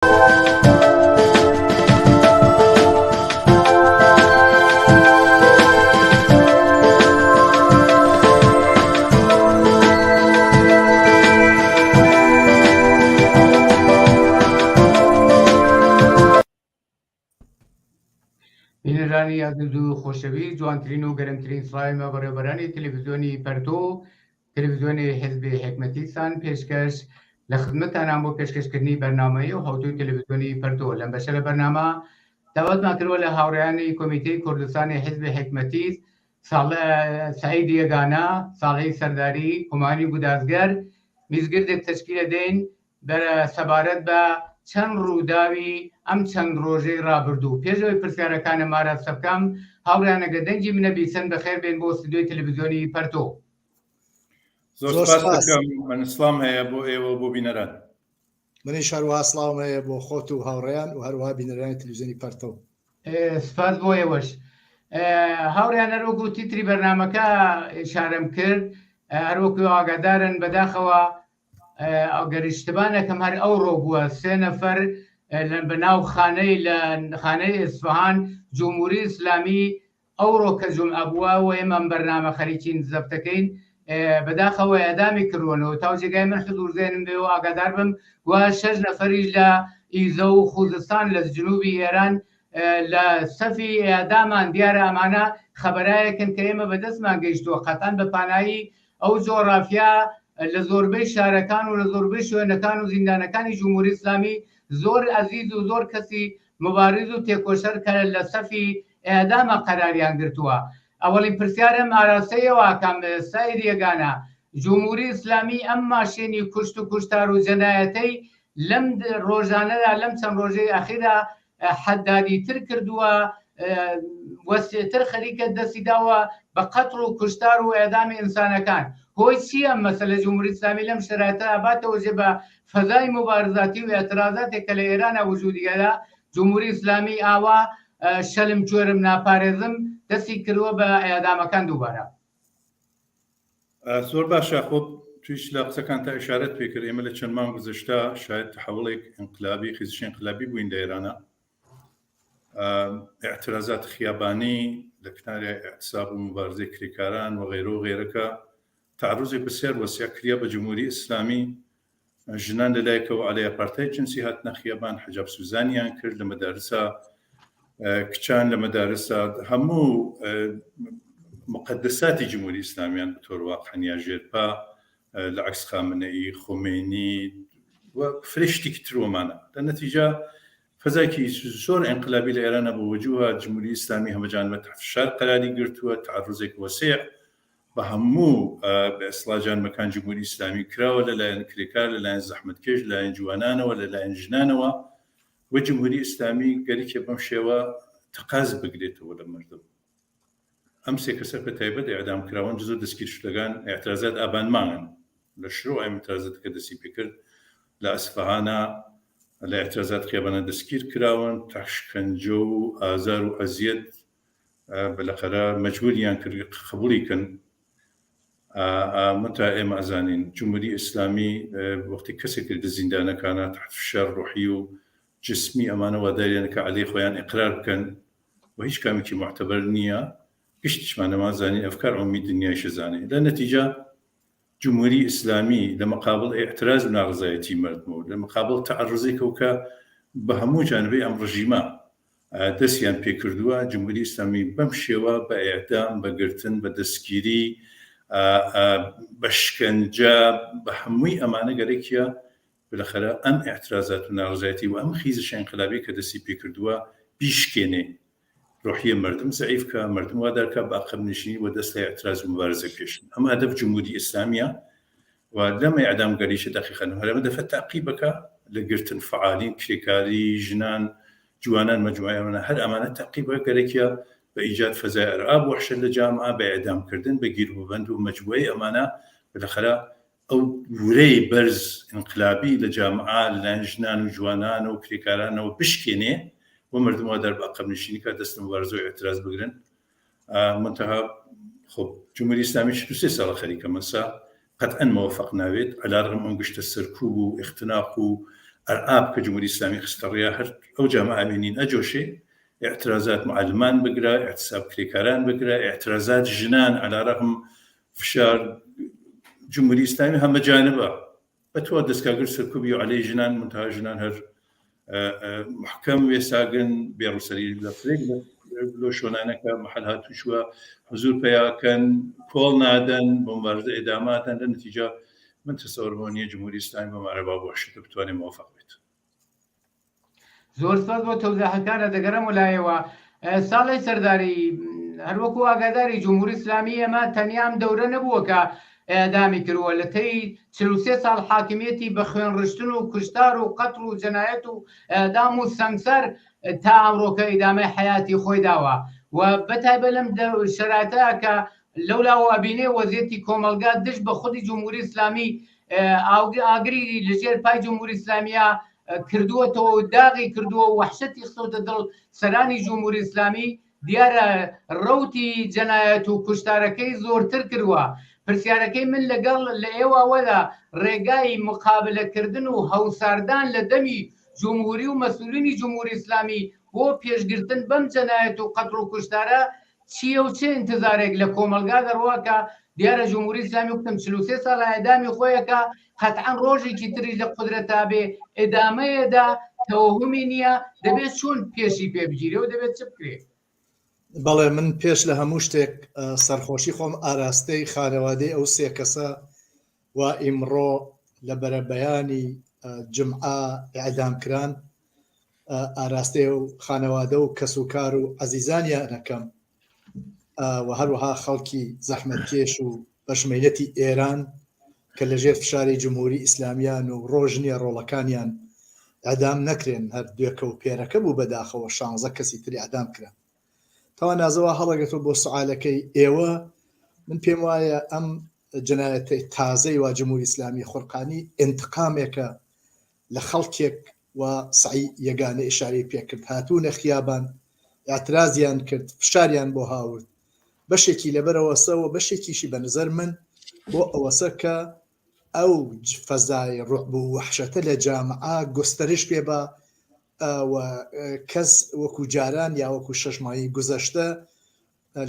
بینەرانی عەزیز و خۆشەویست، جوانترین و گەرمترین سڵاوی بەڕێوەبەرانی تەلەڤیزیۆنی پەرتۆ، تەلەڤیزیۆنی حیزبی حکمەتیستان پێشکەش لە خزمەتتانان بۆ پێشکەشکردنی بەرنامەی و هەوتوی تەلەڤیزیۆنی پەرتۆ. لەم بەشە لە بەرنامە داواتمان کردووە لە هاوڕێیانی کۆمیتەی کوردستانی حیزبی حکمەتیست سەعید یەگانە، ساڵحی سەرداری، هومانی گودازگەر میزگردێک تەشکیل دەدەین سەبارەت بە چەند ڕووداوی ئەم چەند ڕۆژەی ڕابردوو. پێشەوەی پرسیارەکانم ئاراستە بکەم، هاوڕیانەگە دەنگی منە بیسەن بەخێر بێن بۆ ستودیۆی تەلەڤیزیۆنی پەرتۆ. زۆر سپاس دەکەم. من سڵام هەیە بۆ ئێوە بۆ بینەران. منیش هەروەها سڵاوم هەیە بۆ خۆت و هاوڕێیان و هەروەها بینەرانی تەلەڤیزیۆنی پەرتۆ. سپاس بۆ ئێوەش. هاوڕیان هەروەکو تیتری بەرنامەکە ئیشارەم کرد، هەروەکو ئاگادارن بەداخەوە ئەگەریشتبان نەکەم هەر ئەوڕۆ بووە 3 نەفەر بەناو خانەی ئیسفەهان جمهوری ئیسلامی ئەوڕۆ کە جومعە بووە و ئێمە ئەم بەرنامە خەریکین زەبتەکەین بەداخەوە ئەدامی کردوونەوە تا جێگای من حضور زێنم بێ و ئاگادار بم وە 6 نەفەریش لە ئیزە و خوزستان لە جنوبی ئێران لە سەفی ئەدامان دیارە. ئەمانە خەبەرایەکن کە ئێمە بەدەستمان گەیشتووە قەتەن بە پانایی ئەو جۆڕافیا لە زۆربەی شارەکان و لە زۆربەی شوێنەکان و زیندانەکانی جمهوری ئیسلامی زۆر عەزیز و زۆر کەسی مبارز و تێکۆشەر کە لە سەفی ئەدامە قەراریان گرتووە. ئەوەڵین پرسیارم ئاراستەیەوە کەم سەعید یەگانە، جمهوری ئیسلامی ئەم ماشێنی کوشت و کوشتار و جەنایەتەی لەم ڕۆژانەدا لەم چەند ڕۆژەی ئەخیرا حەدادیتر کردووە، وەسێتر خەریکە دەستی داوە بە قەتڵ و کوشتار و ئێدامی ئینسانەکان. هۆی چییە مەسەلە جمهوری ئیسلامی لەم شرایطە ئاباتەوە جێ بە فەزای مبارزاتی و ئێترازاتێکە لە ئێرانە وجودیەدا جمهوری ئیسلامی ئاوا شەلم کوێرم ناپارێزم دەستی کردووە بە ئێدامەکان دووبارە؟ زۆر باشە. خۆ تویش لە قسەکان تا ئیشارەت پێکرد. ئێمە لە چەند مانگ گزشتە شاید تحوڵێک ئینقلابی خیزشی ئینقلابی بووین لە ئێرانە. اعتراضات خیابانی لە کناری اعتصاب و مبارزەی کرێکاران و غیرە و غیرەکە تعرضێک بەسیار وەسیعکریا بە جمهوری ئیسلامی. ژنان لەلایەکەوە عەلەی ئاپارتای جنسی هاتنە خیابان، حجاب سوزانیان کرد لە مەدارسە، کچان لە مەدارسە، هەموو مقدساتی جمهوری ئیسلامیان بەتۆر واقعەنیا ژێرپا لە عەکس خامنەئی، خۆمێنی و فرشتێکی ترۆمانە. لە نەتیجە فەزایکی زۆر ئینقلابی لە ئێرانە بە وجووها جمهوری ئیسلامی هەمەجان بە تحت فشار قەراری گرتووە. تعرضێک وەسیع بە هەموو بە ئیسلاجانمەکان جمهوری ئیسلامی کراوە لەلایەن کرێکار، لەلایەن زەحمەتکێش، لەلایەن جوانانەوە، لەلایەن ژنانەوە و جمهوری ئیسلامی گەریکێ بەم شێوە تەقاز بگرێتەوە لە مردم. ئەم سێ کەسە بە تایبەت ئێعدام کراون جزۆ دەستگیرشتەکان ئاعترازات ئابانمانن لە شروع ئەم ئاعترازاتەکە دەستی پێکرد لە ئەسفەهانە لە ئاعترازات خیابانە دەستگیر کراون تا شکنجە و ئازار و ئەزیەت بەلاخەرە مەجبوریان کرد قبوڵیکەن. منتا ئێمە ئەزانین جمهوری ئیسلامی وەختی کەسێک لە زیندانەکانە تحت فشار ڕوحی و جسمی ئەمانە واداریانەکە عەلەی خۆیان ئیقرار بکەن و هیچ کامێکی معتەبەر نییە. گشتیشمانەمان زانین ئەفکار عمومی دنیایش زانێ. لە نەتیجە جمهوری ئیسلامی لە مقابل ئێعتراز و ناڕزایەتی مردمەوە، لە مقابل تعرضێکەوە کە بە هەموو جانبەی ئەم ڕژیمە دەستیان پێکردووە، جمهوری ئیسلامی بەم شێوە بە ئێعدام، بە گرتن، بە دەستگیری، بە شکنجە، بە هەمووی ئەمانە گەرەکیە بالاخره ئەم ئاعترازات و ناڕزایەتی و ئەم خیزش ئینقلابی کە دەستی پێکردووە بیشکێنێ، ڕۆحیە مردم زەعیف کە، مردم وادارکە بە عەقبنشینی و دەست لە ئاعتراز و مبارزە بکێشن. ئەمە هەدەف جمهوری ئیسلامیە و لەمە ئەعدامگەریشە دەقیقەن هەرەمە دەفەت تاقیبەکە لە گرتن فعالین، کرێکاری، ژنان، جوانان، مەجموعەیانە هەر ئەمانە تاقیبە گەرەکیە بە ئیجاد فەزای ئەرعاب و وحشەت لە جامعە، بە ئێعدامکردن، بە گیربووبەند و مەجموعەی ئەمانە بالاخره ئەو ورەی بەرز ئینقلابی لە جامعە لەلایەن ژنان و جوانان و کرێکارانەوە بشکێنێ و مردم وادار بە عەقبنشینی کە دەست لە مبارزە و ئێعتراز بگرن. منتها خۆ جمهوری ئیسلامی 23 ساڵە خەریکە مەسا قەتعەن مەوەفەق ناوێت، عەلارغم ئەم گشتە سەرکوب و ئختناق و ئەرعاب کە جمهوری ئیسلامی خستەڕیا هەر ئەو جامعە بینین ئەجۆشێ اعتراضات معلمان بگرە، اعتصاب کرێکاران بگرە، اعتراضات ژنان على رغم فشار جمهوری ئیسلامی هەمە جانبە بەتوە دەستکاگر سەرکوبی و عەلەی ژنان منتها ژنان هەر محکەم وێساگن بێڕووسەری لە فرێک لۆ شۆنانەکە محل هاتووشوە حزور پێیاکەن کۆڵ نادەن بۆ مبارزە ئێداماتەن لە نەتیجە من تەسەوڕ بۆ نییە جمهوری ئیسلامی بەمارە باشتر بتوانێت موفق بێت. زۆر سپاس بۆ تەوزیحەکانە دەگەڕم وەلایەوە. ساڵی سەرداری هەروەکو ئاگاداری جمهوری ئیسلامی ئەمە تەنیام دەورە نەبووە کە ئەدامی کردووە لە تەی 43 ساڵ حاکمیەتی بە خوێنڕشتن و کوشتار و قەتڵ و جەنایەت و ئەدام و سەنگسەر تا ئەمڕۆکە ئیدامەی حیاتی خۆی داوە و بەتایبەت لەم شەراتەیە کە لەولاوە ئەبینێ وەزیەتی کۆمەلگا دشت بە خودی جمهوری ئیسلامی ئاگری لەژێر پای جمهوری ئیسلامیە کردووەتەوە و داغی کردووە و وەحشەتی خستۆتە دڵ سەرانی جمهوری ئیسلامی دیارە ڕەوتی جەنایەت و کوشتارەکەی زۆرتر کردووە. پرسیارەکەی من لەگەڵ لە ئێوەوەدا ڕێگای مقابلەکردن و هەوساردان لە دەمی جمهوری و مەسئولینی جمهوری ئیسلامی بۆ پێشگرتن بەم جەنایەت و قەتڵ و کوشتارە چییە و چه انتظارێک لە کۆمەلگا دەڕواکە دیارە جمهوری ئیسلامی وەکتم 43 ساڵ ئەدامی خۆیەکە قەتعەن ڕۆژێکی تریش لە قودرەتا بێ ئێدامەیەدا تەوهمی نییە دەبێت چۆن پێشی پێ بگیرێ و دەبێت چ بکرێت. بەڵێ من پێش لە هەموو شتێک سەرخۆشی خۆم ئاراستەی خانەوادەی ئەو سێ کەسە و ئیمڕۆ لە بەرەبەیانی جمعە ئیعدامکران ئاراستەی و خانەوادە و کەسوکار و عەزیزانیانەکەم و هەروەها خەڵکی زەحمەتکێش و بەشمێنەتی ئێران کە لەژێر فشاری جمهوری ئیسلامیان و ڕۆژ نییە ڕۆڵەکانیان ئەدام نەکرێن هەر دوێکە و پێرەکە بوو بەداخەوە 16 کەسی تری ئەدام کرا. تاوا نازەوە هەڵەگەتەوە بۆ سوالەکەی ئێوە من پێم وایە ئەم جنایەتەی تازەی وا جمهوری ئیسلامی خورقانی انتقامێکە لە خەڵکێک و سعی یەگانە ئیشاری پێکرد هاتوونە خیابان ئاعترازیان کرد فشاریان بۆ هاورد بەشێکی لەبەرەوەسەوە بەشێکیشی بە نظر من بۆ ئەوەسە کە ئەو فەزای ڕوعبوو وەحشەتە لە جامعە گستەرش پێ بە کەس وەکو جاران یا وەکو شەژمایی گوزەشتە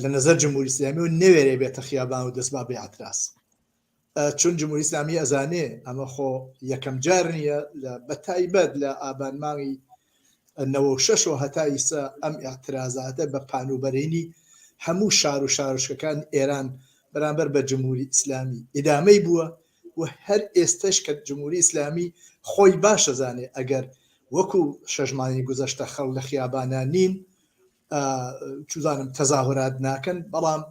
لە نظر جمهوری ئیسلامی و نەوێرێ بێتە خیابان و دەست بە ئاعتراز چون جمهوری ئیسلامی ئەزانێ ئەمە خۆ یەکەم جار نییە بە تایبەت لە ئابان مانگی 96 هەتا ئیسا ئەم ئاعترازاتە بە پانوبەرینی هەموو شار و شارشەکان ئێران بەرامبەر بە جمهوری ئیسلامی ئیدامەی بووە و هەر ئێستش کە جمهوری ئیسلامی خۆی باشە زانێ ئەگەر وەکو شەژمانی گوزەشتە خەڵ لە خیابانە نین چوزانم تەزاهورات ناکەن بەڵام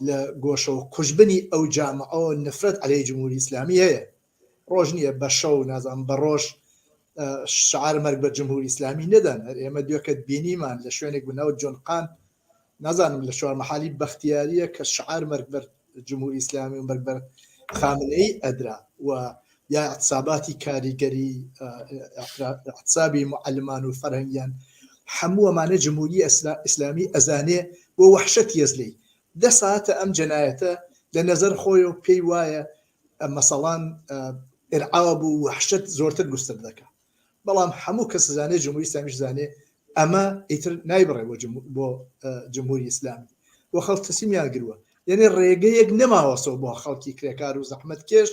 لە گۆشە و کوژبنی ئەو جامعەوە نفرەت عەلەی جمهوری ئیسلامی هەیە ڕۆژ نییە بە شەو نازانم بە ڕۆژ شعار مەرگ بە جمهوری ئیسلامی نەدەن ئێمە دوێکت بینیمان لە شوێنێک بنەوە جۆنقان نازانم لە شوار مەحالی بەختیاریە کە شعار مەرگ بەر جمهوری ئیسلامی و مەرگ بەر خامنەی ئەدرا و یا اعتصاباتی کاریگەری اعتصابی معلمان و فەرهەنگیان هەموو ئەمانە جمهوری ئیسلامی ئەزانێ بۆ وەحشەت یەزلەی 10 ساعتە ئەم جەنایەتە لە نەزەر خۆی و پێی وایە مەسەڵان ئێرعاب و وەحشەت زۆرتر گوستر دەکات بەڵام هەموو کەس زانێ جمهوری ئیسلامیش زانێ ئەمە ئیتر نایبڕێ بۆ جمهوری ئیسلامی بۆ خەڵک تەسلیمیان گرووە یعنی ڕێگەیەک نەماوەسەوە بۆ خەڵکی کرێکار و زەحمەت کێش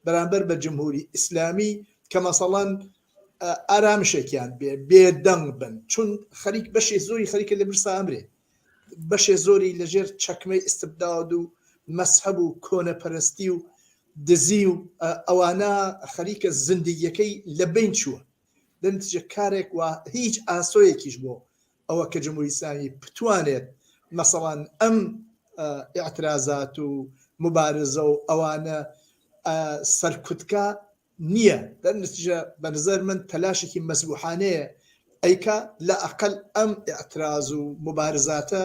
بەرامبەر بە جمهوری ئیسلامی کە مەسەڵەن ئارامشێکیان بێدەنگ بن چون خەریک بەشێ زۆری خەریکە لە برسا ئەمرێ بەشێ زۆری لەژێر چەکمەی ئیستبداد و مەسحەب و کۆنەپەرستی و دزی و ئەوانە خەریکە زندگیەکەی لە بین چووە لەنتیجە کارێک و هیچ ئاسۆیەکیش بۆ ئەوە کە جمهوری ئیسلامی بتوانێت مەسەڵەن ئەم ئاعترازات و مبارزە و ئەوانە سەرکوتکە نییە دەنتیجە بە نظر من تەلاشێکی مەسبوحانەیە ئەیکا لە ئەقل ئەم ئاعتراز و مبارزاتە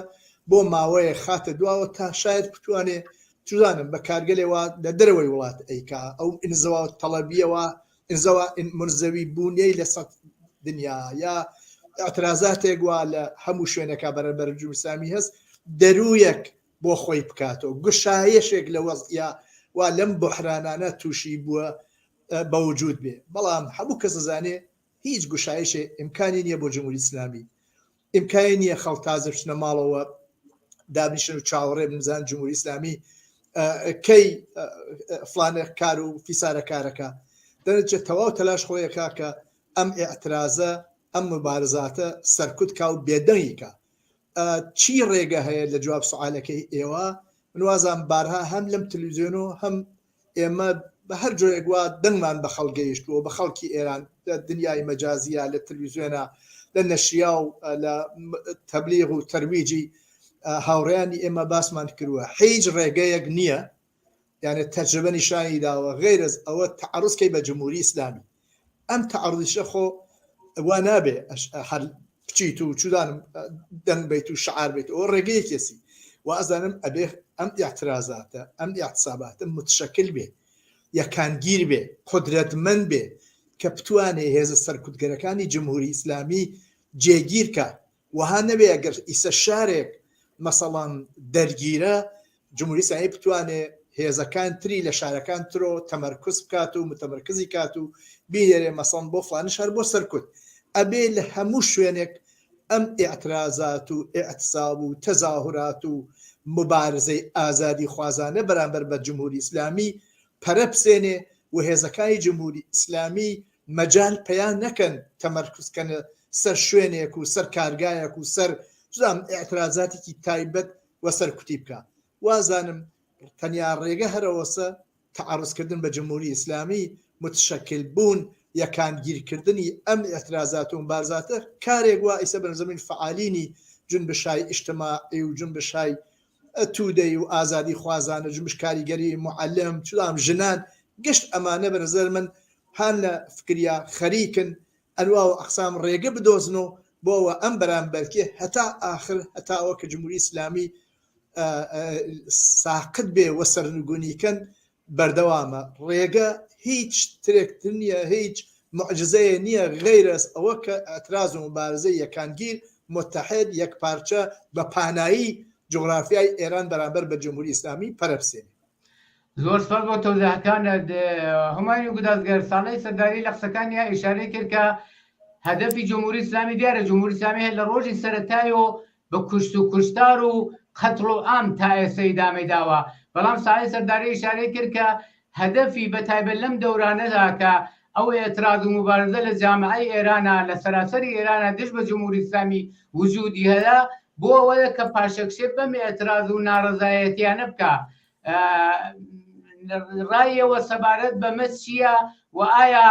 بۆ ماوەیە خاتە دواوە تا شاید بتوانێ چزانم بە کارگەلێەوە لە دەرەوەی وڵات ئەیکا ئەو ئینزەوا تەڵەبیەوە ئینزەوا منزەوی بوونیەی لە سەد دنیا یا ئاعترازاتێک وا لە هەموو شوێنەکە بەرەبەر جمهوری ئیسلامی هەست دەرویەک بۆ خۆی بکاتەوە گشایشێک لە وەزعیا وا لەم بحرانانە تووشی بووە بەوجود بێ بەڵام هەموو کەس زانێ هیچ گوشایشێ ئیمکانی نییە بۆ جمهوری ئیسلامی ئیمکانی نییە خەڵک تازە بچنە ماڵەوە دابنیشن و چاوەڕێ بنزان جمهوری ئیسلامی کەی فلانە کار و فیسارە کارەکە دەنێت تەواو تەلاش خۆیەکە کە ئەم ئێعترازە ئەم مبارزاتە سەرکوت کا و بێدەنگیکە چی ڕێگە هەیە لە جواب سوالەکەی ئێوە منوازان بارها هەم لەم تەلەڤیزیۆن و هەم ئێمە بە هەر جۆرێک وا دەنگمان بە خەڵگەیشتووە بە خەڵکی ئێران لە دنیای مەجازیە لە تەلەڤیزیۆنە لە نەشریا و لە تەبلیغ و تەرویجی هاوڕێیانی ئێمە باسمان کردووە هیچ ڕێگەیەک نییە یعنی تەجربە نیشانی داوە غیرز ئەوە تعرضکەی بە جمهوری ئیسلامی ئەم تعرضیشە خۆ وا نابێ هەر بچیت و چودانم دەنگ بیت و شعار بیت ئەوە ڕێگەیە کێسی و ئەزانم ئەبێ ئەم ئیعترازاتە ئەم ئیعتساباتە متشەکل بێ یەکانگیر بێ قودرەتمەند بێ کە بتوانێ هێزە سەرکوتگەرەکانی جمهوری ئیسلامی جێگیرکە وها نەبێ ئەگەر ئیسە شارێک مەسەڵان دەرگیرە جمهوری ئیسلامی بتوانێ هێزەکان تری لە شارەکان ترۆ تەمەرکز بکات و متەمەرکزی کات و بینێرێ مەسەڵان بۆ فلانی شار بۆ سەرکوت ئەبێ لە هەموو شوێنێک ئەم ئیعترازات و ئیعتساب و تەزاهورات و مبارزەی ئازادی خوازانە بەرامبەر بە جمهوری ئیسلامی پەرە بسێنێ و هێزەکانی جمهوری ئیسلامی مەجال پەیان نەکەن تەمەرکزکەنە سەر شوێنێک و سەر کارگایەک و سەر زام ئیعترازاتێکی تایبەت و سەرکوتی بکە وازانم تەنیا ڕێگە هەرەوەسە تعرضکردن بە جمهوری ئیسلامی متشەکل بوون یەکانگیرکردنی ئەم ئیعترازات و مبارزاتە کارێک وا ئیسە بەرزەمین فعالینی جنبشای ئیجتماعی و جنبشای تودەی و ئازادی خوازانە جنبش کاریگەری معلم چودام ژنان گشت ئەمانە بەنظر من هەن لە فکریا خەریکن ئەنوا و ئەقسام ڕێگە بدۆزن و بۆەوە ئەم بەرامبەرکێ هەتا ئاخر هەتا ئەوە کە جمهوری ئیسلامی ساقط بێ وە سەرنگونیکەن بەردەوامە ڕێگە هیچ ترێکتر نییە هیچ معجزەیە نییە غیرەس ئەوە کە ئەتراز و مبارزەی یەکانگیر متحد یەکپارچە بە پانایی جغرافیای ئێران بەرامبەر بە جمهوری ئیسلامی پەرەبسێنێ زۆر سپاس بۆ تەوزیحەکانت هەمانی گودازگەر ساڵەی سەرداری لە قسەکانیان ئیشارەی کرد کە هەدەفی جمهوری ئیسلامی دیارە جمهوری ئیسلامی هەیە لە ڕۆژی سەرەتایۆ بە کوشت و کوشتار و قەتڵ و ئام تا ئێستەی دامەی داوە بەڵام ساڵی سەرداری ئیشارەی کرد کە هەدەفی بەتایبەت لەم دەورانەدا کە ئەو ئێتراز و مبارزە لە جامعەی ئێرانە لە سەراسەری ئێرانە دژ بە جمهوری ئیسلامی وجودی هەیە بۆ ئەوەیە کە پاشەکشێ بەم ئێتراز و ناڕەزایەتیانە بکە ڕایەوە سەبارەت بەمە چییە و ئایا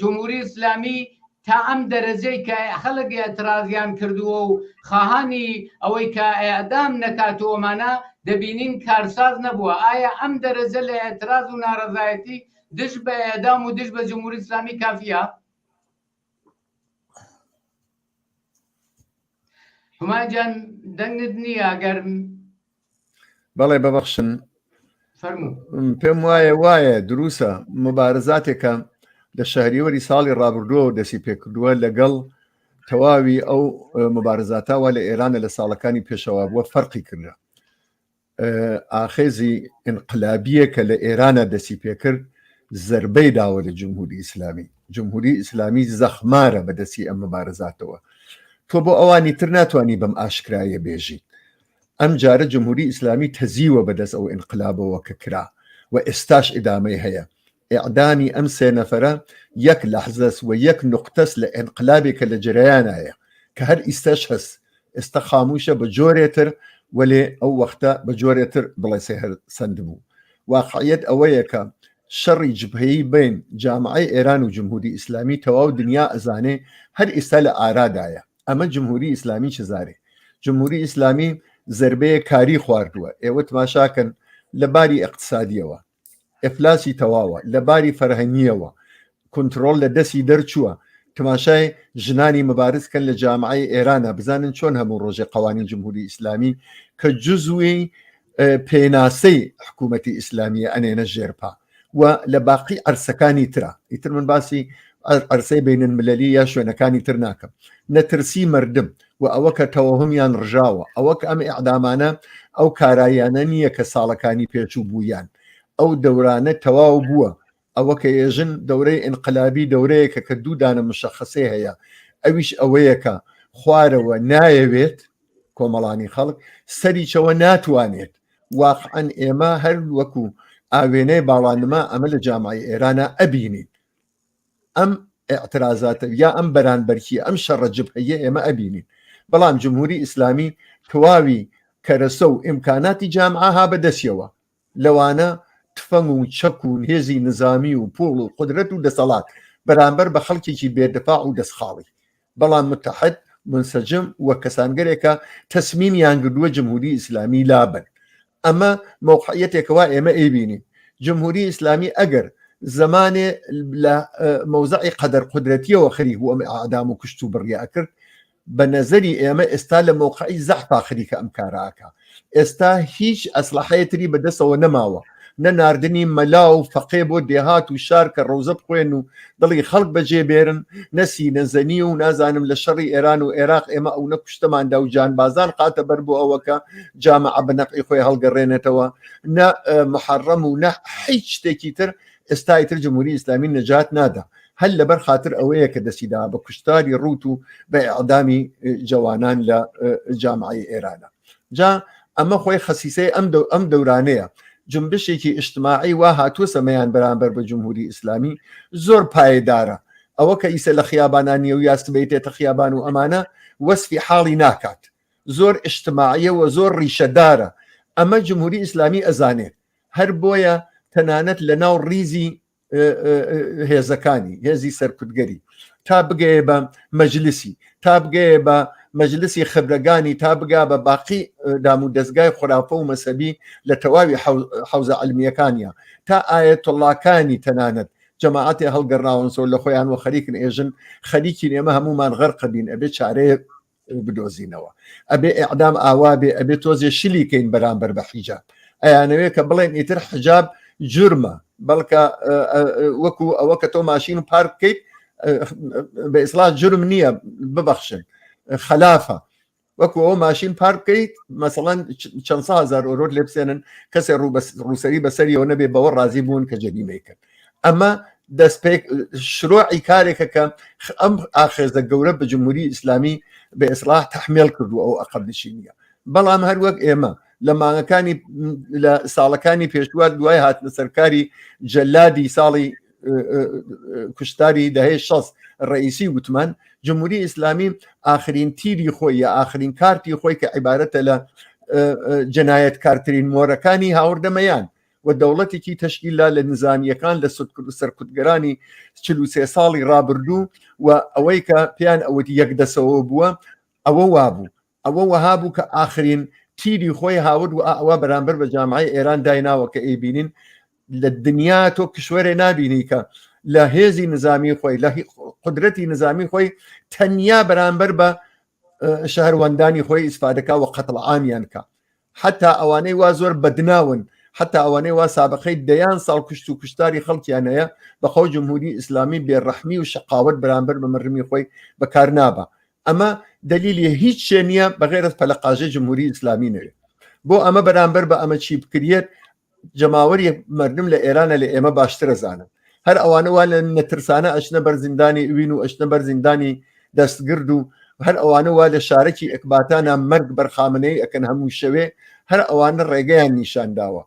جمهوری ئیسلامی تا ئەم دەرەجەی کە خەڵک ئێترازیان کردووە و خواهانی ئەوەی کە ئەعدام نەکاتەوەمانە دەبینین کارساز نەبووە ئایا ئەم دەرەجە لە ئێتراز و ناڕەزایەتی دژ بە ئێدام و دژ بە جمهوری ئیسلامی کافیە؟ هومان جان دەنگت نییە ئەگەر بەڵێ ببەخشن پێم وایە دروسە مبارزاتێکە لە شەهریوەری ساڵی ڕابردووە دەسی پێکردووە لەگەڵ تەواوی ئەو مبارزاتاوە لە ئێرانە لە ساڵەکانی پێشەوە بووە فەرقی کردە ئاخێزی انقلابیە کە لە ئێرانە دەسی پێکرد زەربەی داوە لە جمهوری ئیسلامی زەخمارە بەدەسی ئەم مبارزاتەوە تۆ بۆ ئەوانی تر ناتوانانی بەم ئاشکرایە بێژیت ئەم جارە جمهوری ئیسلامی تەزیوە بەدەست ئەو انقلابەوە کە کرا و ئێستاش ئیدامەی هەیە ئیعدامی ئەم سێ نەفەرە یەک لەحزەس و یەک نوقتەس لە ئینقلابێکە لە جەرەیانایە کە هەر ئیستەش هەست ئێستا خاموشە بە جۆرێتر وەلێ ئەو وەختە بە جۆرێتر بڵێ سێهر سند بوو واقعیت ئەوەیە کە شەڕی جبهەیی بین جامعەی ئێران و جمهوری ئیسلامی تەواو دنیا ئەزانێ هەر ئێستا لە ئارادایە ئەمە جمهوری ئیسلامی چزارێ جمهوری ئیسلامی زەربەیە کاری خواردووە ئێوە تماشاکەن لە باری اقتصادیەوە ئەفلاسی تەواوە لە باری فەرهەنگیەوە کنترۆل لە دەستی دەرچووە تماشای ژنانی مبارزکەن لە جامعەی ئێرانە بزانن چۆن هەموو ڕۆژێ قوانین جمهوری ئیسلامی کە جزوی پێناسەی حکوومەتی ئیسلامیە ئەنێنە ژێرپا و لە باقی عەرسەکانی ترە ئیتر من باسی عەرسەی بینن ملەلی یا شوێنەکانی تر ناکەم نەترسی مردم و ئەوە کە تەوەهمیان ڕژاوە ئەوە کە ئەم ئیعدامانە ئەو کارایانە نییە کە ساڵەکانی پێچوو بوویان ئەو دەورانە تەواو بووە ئەوە کە ێژن دەورەی ئینقلابی دەورەیەکە کە دوودانە مشخصێ هەیە ئەویش ئەوەیەکە خوارەوە نایەوێت کۆمەڵانی خەڵک سەریچەوە ناتوانێت واقعەن ئێمە هەر وەکو ئاوێنەی باڵانما ئەمە لە جامعی ئێرانە ئەبینین ئەم اعترازاتە یا ئەم بەرانبەرکی ئەم شەڕە جبهەیە ئێمە ئەبینین بەڵام جمهوری ئیسلامی تواوی کەرەسە و ئیمکاناتی جامعە ها بەدەستیەوە لەوانە تفەنگ و چەک و هێزی نظامی و پوڵ و قدرەت و دەسەڵات بەرامبەر بە خەڵکێکی بێدەفاع و دەستخاڵی بەڵام متحد منسەجم وە کەسانگەرێکە تەسمیمیان گردووە جمهوری ئیسلامی لابن ئەمە موقعیەتێکەوە ئێمە ئەیبینین جمهوری ئیسلامی ئەگەر زمانێ لە مەوزعی قەدەر قدرەتیەوە خەریک بوو ئەمە ئادام و کشت و بڕیا کرد بە نەزەری ئێمە ئێستا لە موقعی زەحفا خەریکە ئەم کاراکە ئێستا هیچ ئەسلحەیەتری بەدەستەوە نەماوە نە ناردنی مەلا و فەقێ بۆ دێهات و شار کە ڕۆزە بخوێن و دڵی خەڵک بەجێ بێرن نەسی نەزەنی و نازانم لە شەڕی ئێران و عێراق ئێمە ئەو نەکوشتەماندا و جانبازان قاتە بەر بۆ ئەوەکە جامعە بە نەفعی خۆی هەڵگەڕێنێتەوە نە محەڕەم و نە هیچ شتێکی تر ئێستای تر جمهوری ئیسلامی نەجات نادا هەل لەبەر خاتر ئەوەیە کە دەسیدا بە کوشتاری ڕوت و بە ئیعدامی جوانان لە جامعی ئێرانە جا ئەمە خۆی خەسیسەی ئەم دەورانەیە جنبشێکی ئیجتماعی وا هاتووە سەمەیان بەرامبەر بە جمهوری ئیسلامی زۆر پایدارە ئەوە کە ئیسە لە خیابانانی و یاستبیتێتە خیابان و ئەمانە وەسفی حاڵی ناکات زۆر ئیجتماعیەوە زۆر ڕیشەدارە ئەمە جمهوری ئیسلامی ئەزانێت هەر بۆیە تەنانەت لە ناو ڕیزی هێزەکانی هێزی سەرکوتگەری تا بگەیە بە مەجلیسی تا بگەیە بە مەجلسی خبرەگانی تا بگا بە باقی دام و دەستگای خراپە و مەسەبی لە تەواوی حوزە علمیەکانیە تا ئایەتوڵڵاکانی تەنانەت جەماعەتی هەڵگەڕاون سۆ لە خۆیان و خەریکن ئێژن خەریکی ئێمە هەمومان غەرقەبین ئەبێ چارەیە بدۆزینەوە ئەبێ ئیعدام ئاوا بێ ئەبێ تۆزێ شلیکەین بەرامبەر بە حیجاب ئەیانەوێ کە بڵێن ئیتر حجاب جورمە بەڵکە وەکو ئەوە کە تۆ ماشین پارک بکەیت بە ئیسلاح جرم نییە ببەخشن خلافە وەکو ئەو ماشین پارک بکەیت مەسەڵەن چەند هزار ئۆرۆ لێ بسێنن کەسێ ڕووسەری بەسەریەوە نەبێ بەوە ڕازی بوون کە جەریمەیکرد ئەمە دەستپێک شروعی کارێکە کە ئەم ئاخێزە گەورە بە جمهوری ئیسلامی بە ئیسلاح تەحمیل کردو ئەو ئەقەبنشینیە بەڵام هەروەک ئێمە لە مانگەکانی لە ساڵەکانی پێشوە دوای هاتنە سەرکاری جەلادی ساڵی کوشتاری دەهەیە 60 ڕئیسی وتمان جمهوری ئیسلامی ئاخرین تیری خۆی یا ئاخرین کارتی خۆی کە عیبارەتە لە جەنایەت کارترین مۆرەکانی هاوردەمەیان و دەوڵەتێکی تەشکیللا لە نظامیەکان لە سەرکوتگەرانی 43 ساڵی ڕابردوو و ئەوەی کە پێیان ئەوەتی یەکدەسەوە بووە ئەوە وابوو ئەوە وەها بوو کە ئاخرین تیری خۆی هاورد و ئەوە بەرامبەر بە جامعی ئێران دایناوە کە ئەیبینین لە دنیا تۆ کشوەرێ نابینی کە لە هێزی نظامی خۆی لە قدرەتی نظامی خۆی تەنیا بەرامبەر بە شەهروەندانی خۆی ئیسفادەکە و قەتڵ عامیان کە حتا ئەوانەی وا زۆر بەدناون حتا ئەوانەی وا سابقەی دەیان ساڵ کوشت و کوشتاری خەڵکیان هەیە بەخۆ جمهوری ئیسلامی بێڕەحمی و شەقاوت بەرامبەر بە مەڕمی خۆی بەکار نابە ئەمە دلیلی هیچ شێ نییە بەغێرت پەلەقاژەی جمهوری ئیسلامی نوێت بۆ ئەمە بەرامبەر بە ئەمە چی بکرێت جەماوەری مردم لە ئێرانە لە ئێمە باشترە زانن هەر ئەوانەوە لە نەترسانە ئەچنە بەرزیندانی ئوین و ئەچنە بەرزیندانی دەستگرد و هەر ئەوانەوە لە شارێکی ئەکباتانە مەرگ بەرخامنەی ئەکەن هەموو شەوێ هەر ئەوانە ڕێگەیان نیشانداوە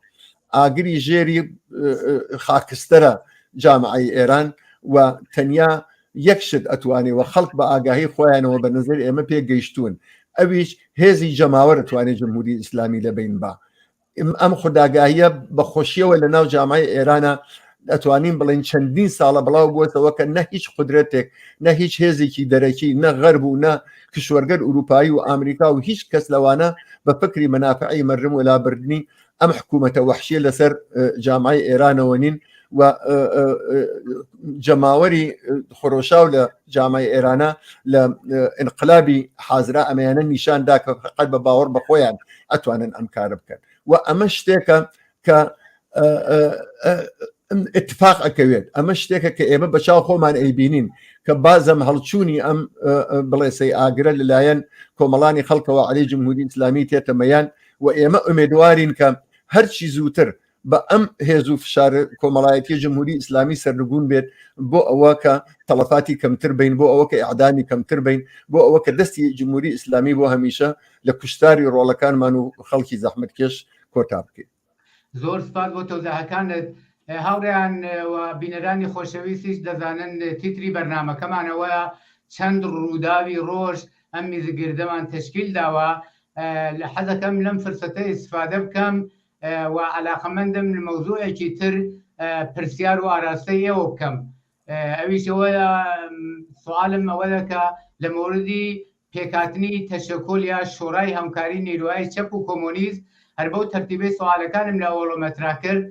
ئاگری ژێری خاکستەرە جامعی ئێران و تەنیا یەکشت ئەتوانێ و خەڵک بە ئاگاهی خۆیانەوە بە نظر ئێمە پێگەیشتون ئەویش هێزی جەماوە دەتوانێت جمهوری ئیسلامی لەبین با ئەم خوداگاهیە بە خۆشیەوە لە ناو جامعی ئێرانە ئەتوانین بڵین چەندین ساڵە بڵاو بووەتەوە کە نە هیچ قدرەتێک نە هیچ هێزێکی دەرەکی نە غەرب و نە کشوەرگەر ئوروپایی و ئامریکا و هیچ کەس لەوانە بە فکری مەنافعی مەرم و لابردنی ئەم حکوومەتە وەحشیە لەسەر جامعی ئێرانەوە نین و جەماوەری خۆرۆشاو لە جامعی ئێرانە لە ئینقلابی حازرا ئەمەیانە نیشاندا کە فقط بە باوەڕ بە خۆیان ئەتوانن ئەم کارە بکەن و ئەمە شتێکە کە اتفاق ئەکەوێت ئەمە شتێکە کە ئێمە بەچاو خۆمان ئەیبینین کە بازەم هەڵچوونی ئەم بڵێسەی ئاگرە لەلایەن کۆمەڵانی خەڵکەوە عەلەی جمهوری ئیسلامی تێتەمەیان و ئێمە ئومێدوارین کە هەرچی زووتر بە ئەم هێز و فشار کۆمەڵایەتی جمهوری ئیسلامی سەرنگون بێت بۆ ئەوە کە تەڵەفاتی کەمتر بین، بۆ ئەوە کە ئیعدامی کەمتر بین، بۆ ئەوە کە دەستی جمهوری ئیسلامی بۆ هەمیشە لە کوشتاری ڕۆڵەکانمان و خەڵکی زەحمەتکێش کۆتا بکەیت. زۆر سپاس بۆ تەوزیحەکانت. هاوڕێیان و بینەرانی خۆشەویستیش دەزانن تیتری بەرنامەکەمانەوەیە چەند ڕووداوی ڕۆژ ئەم میزگردەمان تشکیل داوە. لە حەزەکەم لەم فرسەتە ئیسفادە بکەم و علاقەمەندم مەوزوعێکی تر پرسیار و ئاراستەی ئێوە بکەم. ئەویش ئەوەیە سوالم ئەوەیە کە لە مۆردی پێکاتنی تەشەکۆل یا شۆڕای هەمکاری نیروهای چەپ و کۆمۆنیست هەر بەو تەرتیبەی سوالەکانم لە ئەوڵۆ مەترا کرد.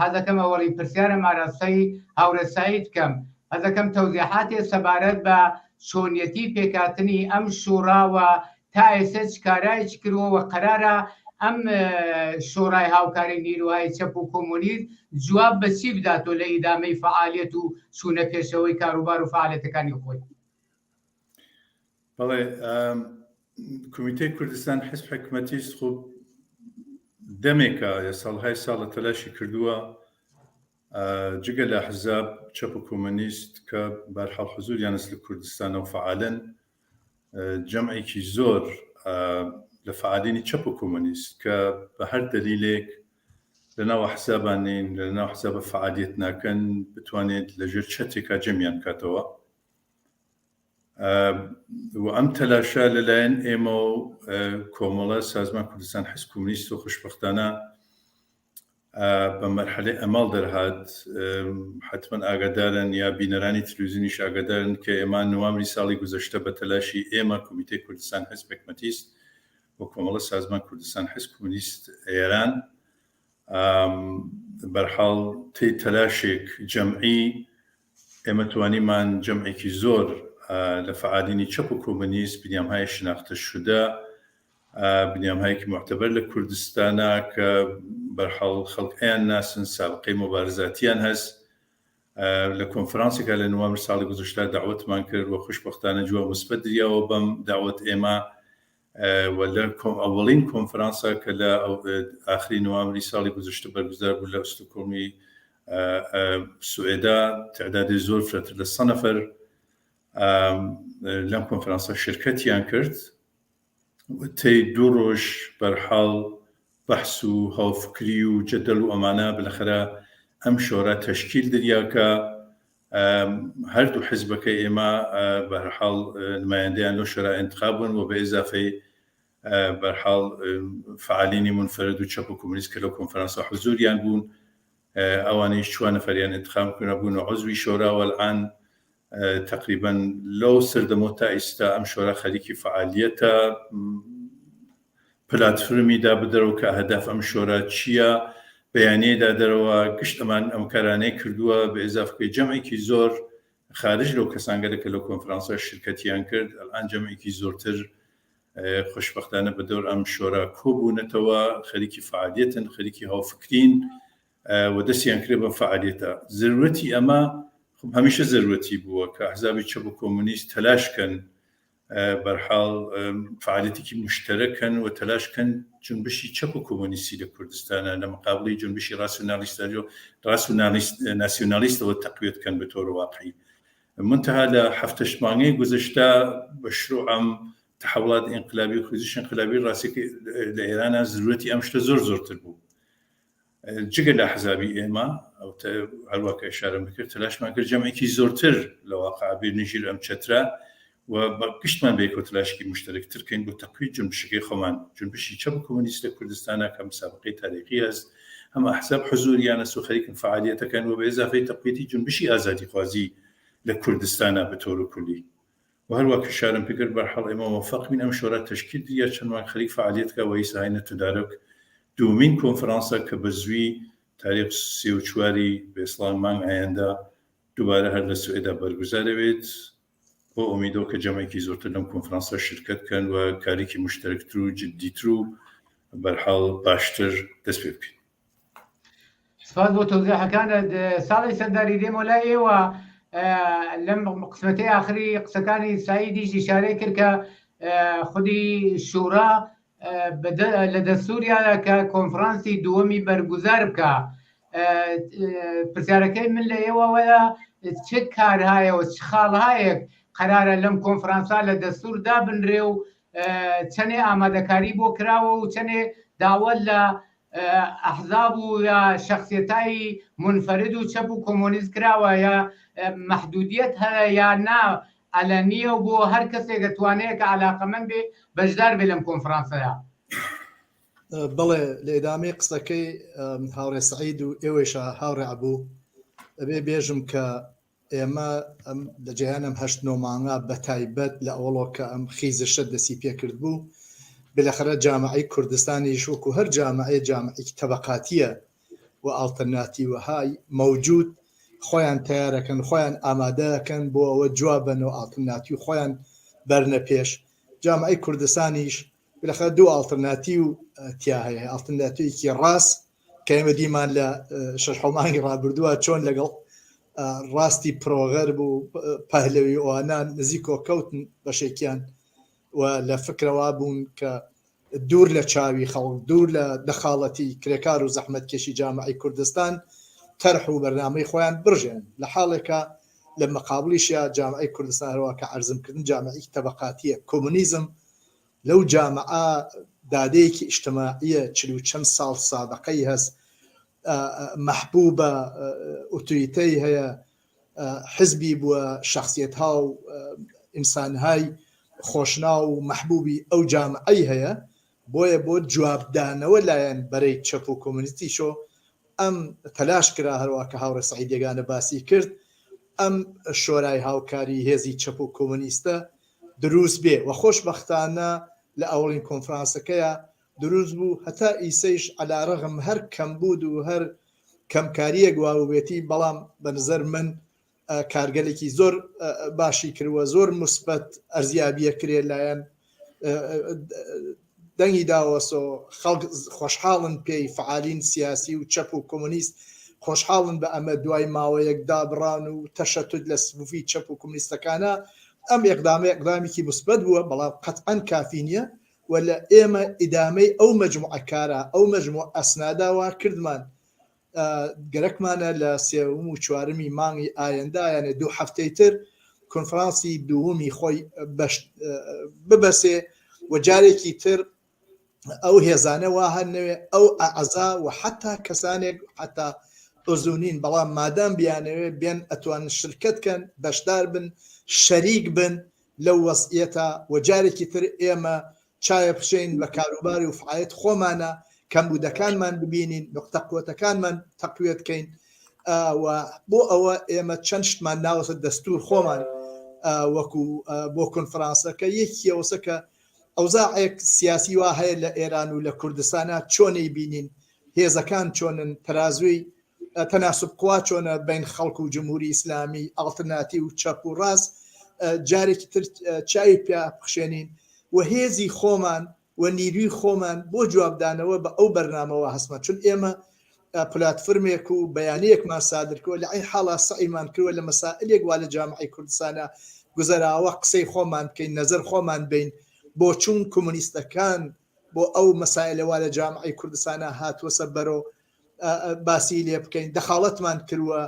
حەزەکەم ئەوەڵی پرسیارم ئاراستەی هاورە سعید بکەم. حەزەکەم تەوزیحاتی سەبارەت بە چۆنیەتی پێکاتنی ئەم شوڕاوە تا ئێستا چ کارایکی کردووە قەرارە ئەم شۆڕای هاوکاری نیروهای چەپ و کۆمۆنیست جواب بە چی بداتۆ لە ئیدامەی فعالیەت و چوونە پێشەوەی کاروبار و فعالیەتەکانی خۆی؟ بەڵێ کۆمیتەی کوردستان حزب حکومەتیش خۆ دەمێکە ساڵهای ساڵە تەلاشی کردووە جگە لە حزاب چەپ و کۆمۆنیست کە بەرحاڵ حزوریان لە کوردستانە و فعالن جەمعێکی زۆر لە فعالینی چەپ و کۆمۆنیست کە بە هەر دەلیلێک لەناو حسابانین لەناو حسابە فعالیت ناکەن بتوانێت لەژێر چەتێکا جەمیان کاتەوە و ئەم تەلاشە لەلایەن ئێمە و کۆمەڵە سازمان کوردستان حزب کۆمۆنیست و خوشبەختانە بە مەرحەلەی ئەماڵ دەرهات. حتمما ئاگادارن یا بینەرانی تلویزیونیش ئاگادارن کە ئێمە نوامبری ساڵی گوزەشتە بە تەلاشی ئێمە کۆمیتەی کوردستان حزب حکومەتیست و کۆمەڵە سازمان کوردستان حزب کۆمۆنیست ئێران بەرحاڵ تێی تەلاشێک جەمعی ئێمە توانیمان جەمعێکی زۆر لە فعالینی چەپ و کۆمۆنیست بنیامهای شناختە شودا بنیامهایەکی معتەبەر لە کوردستانە کە بەرحاڵ خەڵکیان ناسن سابقەی مۆبارزاتیان هەست لە کۆنفرانسێکە لە نوامبر ساڵی گوزەشتا داوەتمان کرد و خوشبەختانە جواب مثبت دریاوە بەم داوەت ئێمە و لە ئەوڵین کۆنفرانسە کە لە ئاخری نوامبری ساڵی گوزەشتە بەرگزار بوو لە ئەستوکۆڵمی سوئێدا تعدادی زۆر فرەتر لە 100 نەفەر لەم کۆنفرانسە شرکەتیان کرد و تێی 2 ڕۆژ بەرحاڵ بەحس و هاوفکری و جەدەل و ئەمانە بالاخره ئەم شۆڕە تەشکیل دریاکە هەردوو حیزبەکەی ئێمە بەرحاڵ نمایندەیان لەو شۆڕە ئینتخاب بوون و بە ئیزافەی بەرحاڵ فعالینی منفرد و چەپ و کۆمۆنیست کە لەو کۆنفرانسە حزوریان بوون ئەوانەیش 4 نەفەریان ئینتخاب کردن بوون و عضوی شۆڕا وەلعان تقریبا لەو سەردەمەوە تا ئێستا ئەم شۆڕە خەریکی فعالیەتە پلاتفۆرمی دا بدەرەوە کە هەدەف ئەم شۆڕە چییە بەیانەیەدا دەرەوە گشت ئەمان ئەم کارانەی کردووە بە ئێزافەکەی جەمعێکی زۆر خارج لەو کەسانگەرە کە لەو کۆنفرانسە شرکەتیان کرد ئەلان جەمعێکی زۆرتر خوشبەختانە بە دەور ئەم شۆڕە کۆبوونەتەوە خەریکی فعالیەتن خەریکی هاوفکرین و دەستیان کرد بە فعالیەتە ضرورەتی ئەمە هەمیشە ضرورەتی بووە کە ئەحزابی چەپ و کۆمۆنیست تەلاشکەن بەرحاڵ فعالیەتێکی مشتەرەکەن و تەلاشکەن جنبشی چەپ و کۆمۆنیستی لە کوردستانە لە مقابلی جنبشی ناسیۆنالیستەوە تەقویەتکەن بە تۆڕ واقعی. منتها لە 7 مانگەی گوزەشتا بە شروعم تحولات ئینقلابی و کۆزیش ئینقلابی ڕاستیەکەی لە ئێرانە ضرورەتی ئەم شتە زۆرتر بوو. جگە لە حزابی ئێمە ئەو هەروەکە ئشارەم بکرد تەلاشمان کرد جەمعێکی زۆرتر لە واقع بێنژیر ئەم چەترە و گشتمان بێکۆ تلاشکی مشترکترکەین بۆ تەقویت جنبشەکەی خۆمان جنبشی چەپ و کۆمۆنیست لە کوردستانە کە مسابقەی تاریخی هەست هەم ئەحزاب حزوریانە و خەریکن فعالیەتەکەن و بە ئێزافەی تەقویەتی جنبشی ئازادی خوازی لە کوردستانە بە تۆڕ کولی و هەروەکە شارم پێکرد بەرحاڵ ئێمە موفق بین ئەم شۆڕە تشکیل دریا چەندمان خەریک فعالیەتکە و ئیساهینە تودارک دومین کۆنفرانسە کە بە زووی تاریخ 34 بێسڵان مانگ ئایندا دووبارە هەر لە سوئێدا بەرگوزارەوێت بۆ ئومیدەوە کە جەمعێکی زۆرتر لەم کۆنفرانسە شرکت بکەن و کارێکی مشتەرەکتر و جددیتر و بەرحاڵ باشتر دەست پێ بکەین. سپاس بۆ تەوزیحەکانت. ساڵی سەرداری دێمە لای ئێوە لەم قسمەتەی ئاخری قسەکانی سعیدیش ئیشارەی کرد کە خودی شورا لە دەستوریانە کە کۆنفرانسی دووەمی بەرگوزار بکە. پرسیارەکەی من لە ئێوەوەیە چ کارهایەوە چ خاڵهایەک قەرارە لەم کۆنفرانسا لە دەستور دابنرێ و چەندێ ئامادەکاری بۆ کراوە و چەندێ داوت لە ئەحزاب و یا شخصیەتایی منفرد و چەپ و کۆمۆنیست کراوە یا مەحدودیت هەیە یا نا ئەلەنیە و بۆ هەر کەسێک دەتوانێت کە علاقەمەند بێ بەشدار بێ لەم کۆنفرانسەیە. بەڵێ لە ئێدامەی قسەکەی هاوڕێ سعید و ئێوەیشە هاوڕێ عەبوو ئەبێ بێژم کە ئێمە لە جیهانم 8 مانگا بە تایبەت لە ئەوڵۆ کە ئەم خیزشە دەسی پێکرد بوو بالاخره جامعەی کوردستانی شوکو هەر جامعەیەکی تەبەقاتیە و ئالتەرناتیڤهای موجود خۆیان تیارەکەن خۆیان ئامادەکەن بۆ ئەوە جوابن و ئالتەرناتیڤ خۆیان بەرنە پێش. جامعەی کوردستانیش بالاخره دوو ئالتەرناتیڤ تیا هەیە، ئالتەرناتیڤێکی ڕاست کە ئێمە دیمان لە 6 مانگی ڕابردووە چۆن لەگەڵ ڕاستی پرۆغەر بوو پەهلەوی ئەوانان نزیکۆ کەوتن بەشێکیان و لە فکرەوە بوون کە دوور لە چاوی خەڵک دوور لە دەخاڵەتی کرێکار و زەحمەتکێشی جامعەی کوردستان تەرح و بەرنامەی خۆیان برژێن لە حاڵێکە لە مەقابلیشە جامعەی کوردستان هەروە کە عەرزمکردن جامعەیەکی تەبەقاتیە. کۆمونیزم لەو جامعە دادەیەکی ئیجتیماعیە 40 چەند ساڵ سابقەی هەست، محبوبە ئۆتۆریتەی هەیە، حزبی بووە شخصیەتها و ئینسانهای خۆشنا و محبوبی ئەو جامعەی هەیە، بۆیە بۆ جوابدانەوە لایەن بەرەی چەپ و کۆمونیستیشۆ ئەم تەلاش کرا هەروە کە هاوڕێ سەعید یەگانە باسی کرد ئەم شۆرای هاوکاری هێزی چەپ و کۆمونیستە دروست بێ و خۆشبەختانە لە ئەوڵین کۆنفرانسەکەیە دروست بوو هەتا ئیسەیش عەلارەغم هەر کەمبود و هەر کەمکاریە گواوبێتی بەڵام بەنظر من کارگەلێکی زۆر باشی کردووە، زۆر مثبت ئەرزیابیە کرێ لایەن دەنگی داوەسۆ خەڵک خۆشحاڵن پێی فعالین سیاسی و چەپ و کۆمونیست خۆشحاڵن بە ئەمە دوای ماوەیەک دابڕان و تەشەتت لە سوفی چەپ و کۆمونیستەکانە. ئەم ئەقدامێکی مثبت بووە بەڵام قەتعەن کافی نییە و لە ئێمە ئیدامەی ئەو مەجموعە کارە ئەو مەجموع ئەسناداوە کردمان گەرەکمانە لە 3 و 4 مانگی ئایەندا یانە 2 هەفتەی تر کۆنفرانسی دووەمی خۆی ببەسێ و جارێکی تر ئەو هێزانەوە هەنەوێ ئەو ئەعزا و حتا کەسانێک حتا ئۆزونین بەڵام مادام بیانەوێ بێن ئەتوان شرکتکەن بەشدار بن شەریک بن لەو وەسئیەتە و جارێکی تر ئێمە چایە بخشین بە کاروباری و فعالیت خۆمانە کەمبودەکانمان ببینین نقطە قوتەکانمان تەقویەتکەین و بۆ ئەوە ئێمە چەند شتمان ناوەسە دەستور خۆمان وەکو بۆ کۆنفرانسەکە یەکیەوەسەکە ئەوزاعێک سیاسی وا هەیە لە ئێران و لە کوردستانە چۆنەی بینین هێزەکان چۆنن تەرازوی تەناسب قوا چۆنە بین خەڵک و جمهوری ئیسلامی ئالتەرناتیڤ و چەپ و ڕاست جارێکی تر چای پێ بخشێنین و هێزی خۆمان و نیروی خۆمان بۆ جوابدانەوە بە ئەو بەرنامەوە هەستمە چون ئێمە پلاتفرمێک و بەیانەیەکمان سادرکەوە لە ئەی حاڵا سعیمان کردوە لە مەسائلێک وا لە جامعەی کوردستانە گوزەراوە قسەی خۆمان بکەین نەزەر خۆمان بین بۆ چون کۆمونیستەکان بۆ ئەو مەسائلەوە لە جامعەی کوردستانە هاتووەسە بەرەو باسی لێ بکەین دەخاڵەتمان کردووە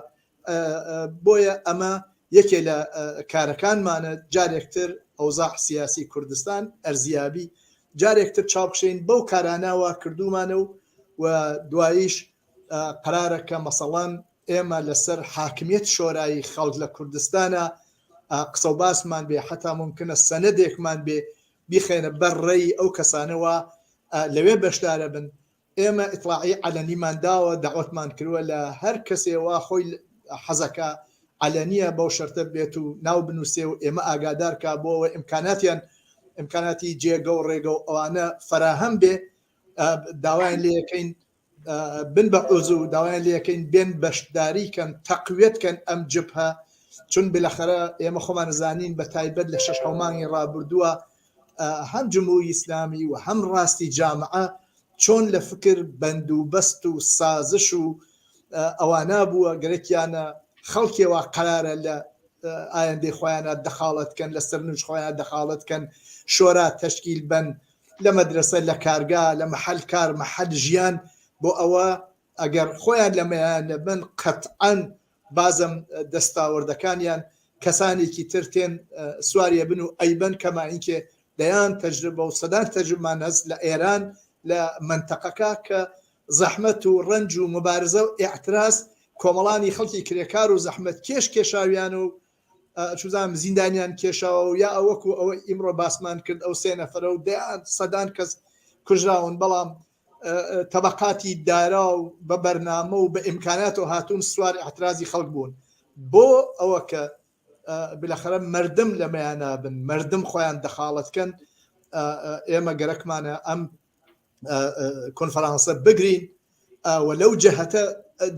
بۆیە ئەمە یەکێ لە کارەکانمانە جارێکتر ئەوزاع سیاسی کوردستان ئەرزیابی جارێکتر چاوبخشین بەو کاراناوە کردومانە و دواییش قرارەکە مەسەڵەن ئێمە لەسەر حاکمیت شۆرایی خەڵک لە کوردستانە قسە و باسمان بێ حتا ممکنە سەنەدێکمان بێ بیخێنە بەرڕێی ئەو کەسانەوە لەوێ بەشدارە بن. ئێمە ئیطلاعی عەلەنیمان داوە داوەتمان کردووە لە هەر کەسێوە خۆی حەزەکە عەلەنیە بەو شەرتە بێت و ناو بنووسێ و ئێمە ئاگادارکە بۆەوە ئیمکاناتی جێگە و ڕێگە و ئەوانە فراهەم بێ داوایان لێەکەین بن بە عوزوو داوایان لێەکەین بێن بەشداریکەن تەقویەتکەن ئەم جبهە چون بالاخره ئێمە خۆمان زانین بە تایبەت لە 6 مانگی ڕابردووە هەم جمهوری ئیسلامی و هەم ڕاستی جامعە چۆن لە فکر بەند و بەست و سازش و ئەوانە بووە گەرەکیانە خەڵکێوە قرارە لە ئایندەی خۆیانە دەخاڵەتکەن لە سەرنووش خۆیان دەخاڵەتکەن شۆرا تەشکیل بن لە مەدرسە لە کارگا لە محل کار محل ژیان بۆ ئەوە ئەگەر خۆیان لەمەیانە بن قەتعەن بازم دەستاوەردەکانیان کەسانێکی تر تێن سواریە بن و ئەیبەن کەما ئینکێ دەیان تەجربە و سەدان تەجربەمان هەست لە ئێران لە منتەقەکە کە زەحمەت و ڕەنج و مبارزە و ئیعتراز کۆمەڵانی خەڵکی کرێکار و زەحمەت کێش کێشاویان و چوزانم زیندانیان کێشاوە و یا ئەوەکو ئەوە ئیمڕۆ باسمان کرد ئەو سێ نەفرە و دەیان سەدان کەس کوژراون بەڵام طبقاتی دارا و بە بەرنامە و بە ئیمکانات و هاتوون سوار ئیعترازی خەڵک بوون بۆ ئەوە کە بالاخره مردم لەمەیانە بن مردم خۆیان دەخاڵەتکەن ئێمە گەرەکمانە ئەم کۆنفەرانسە بگرین و لەو جەهەتە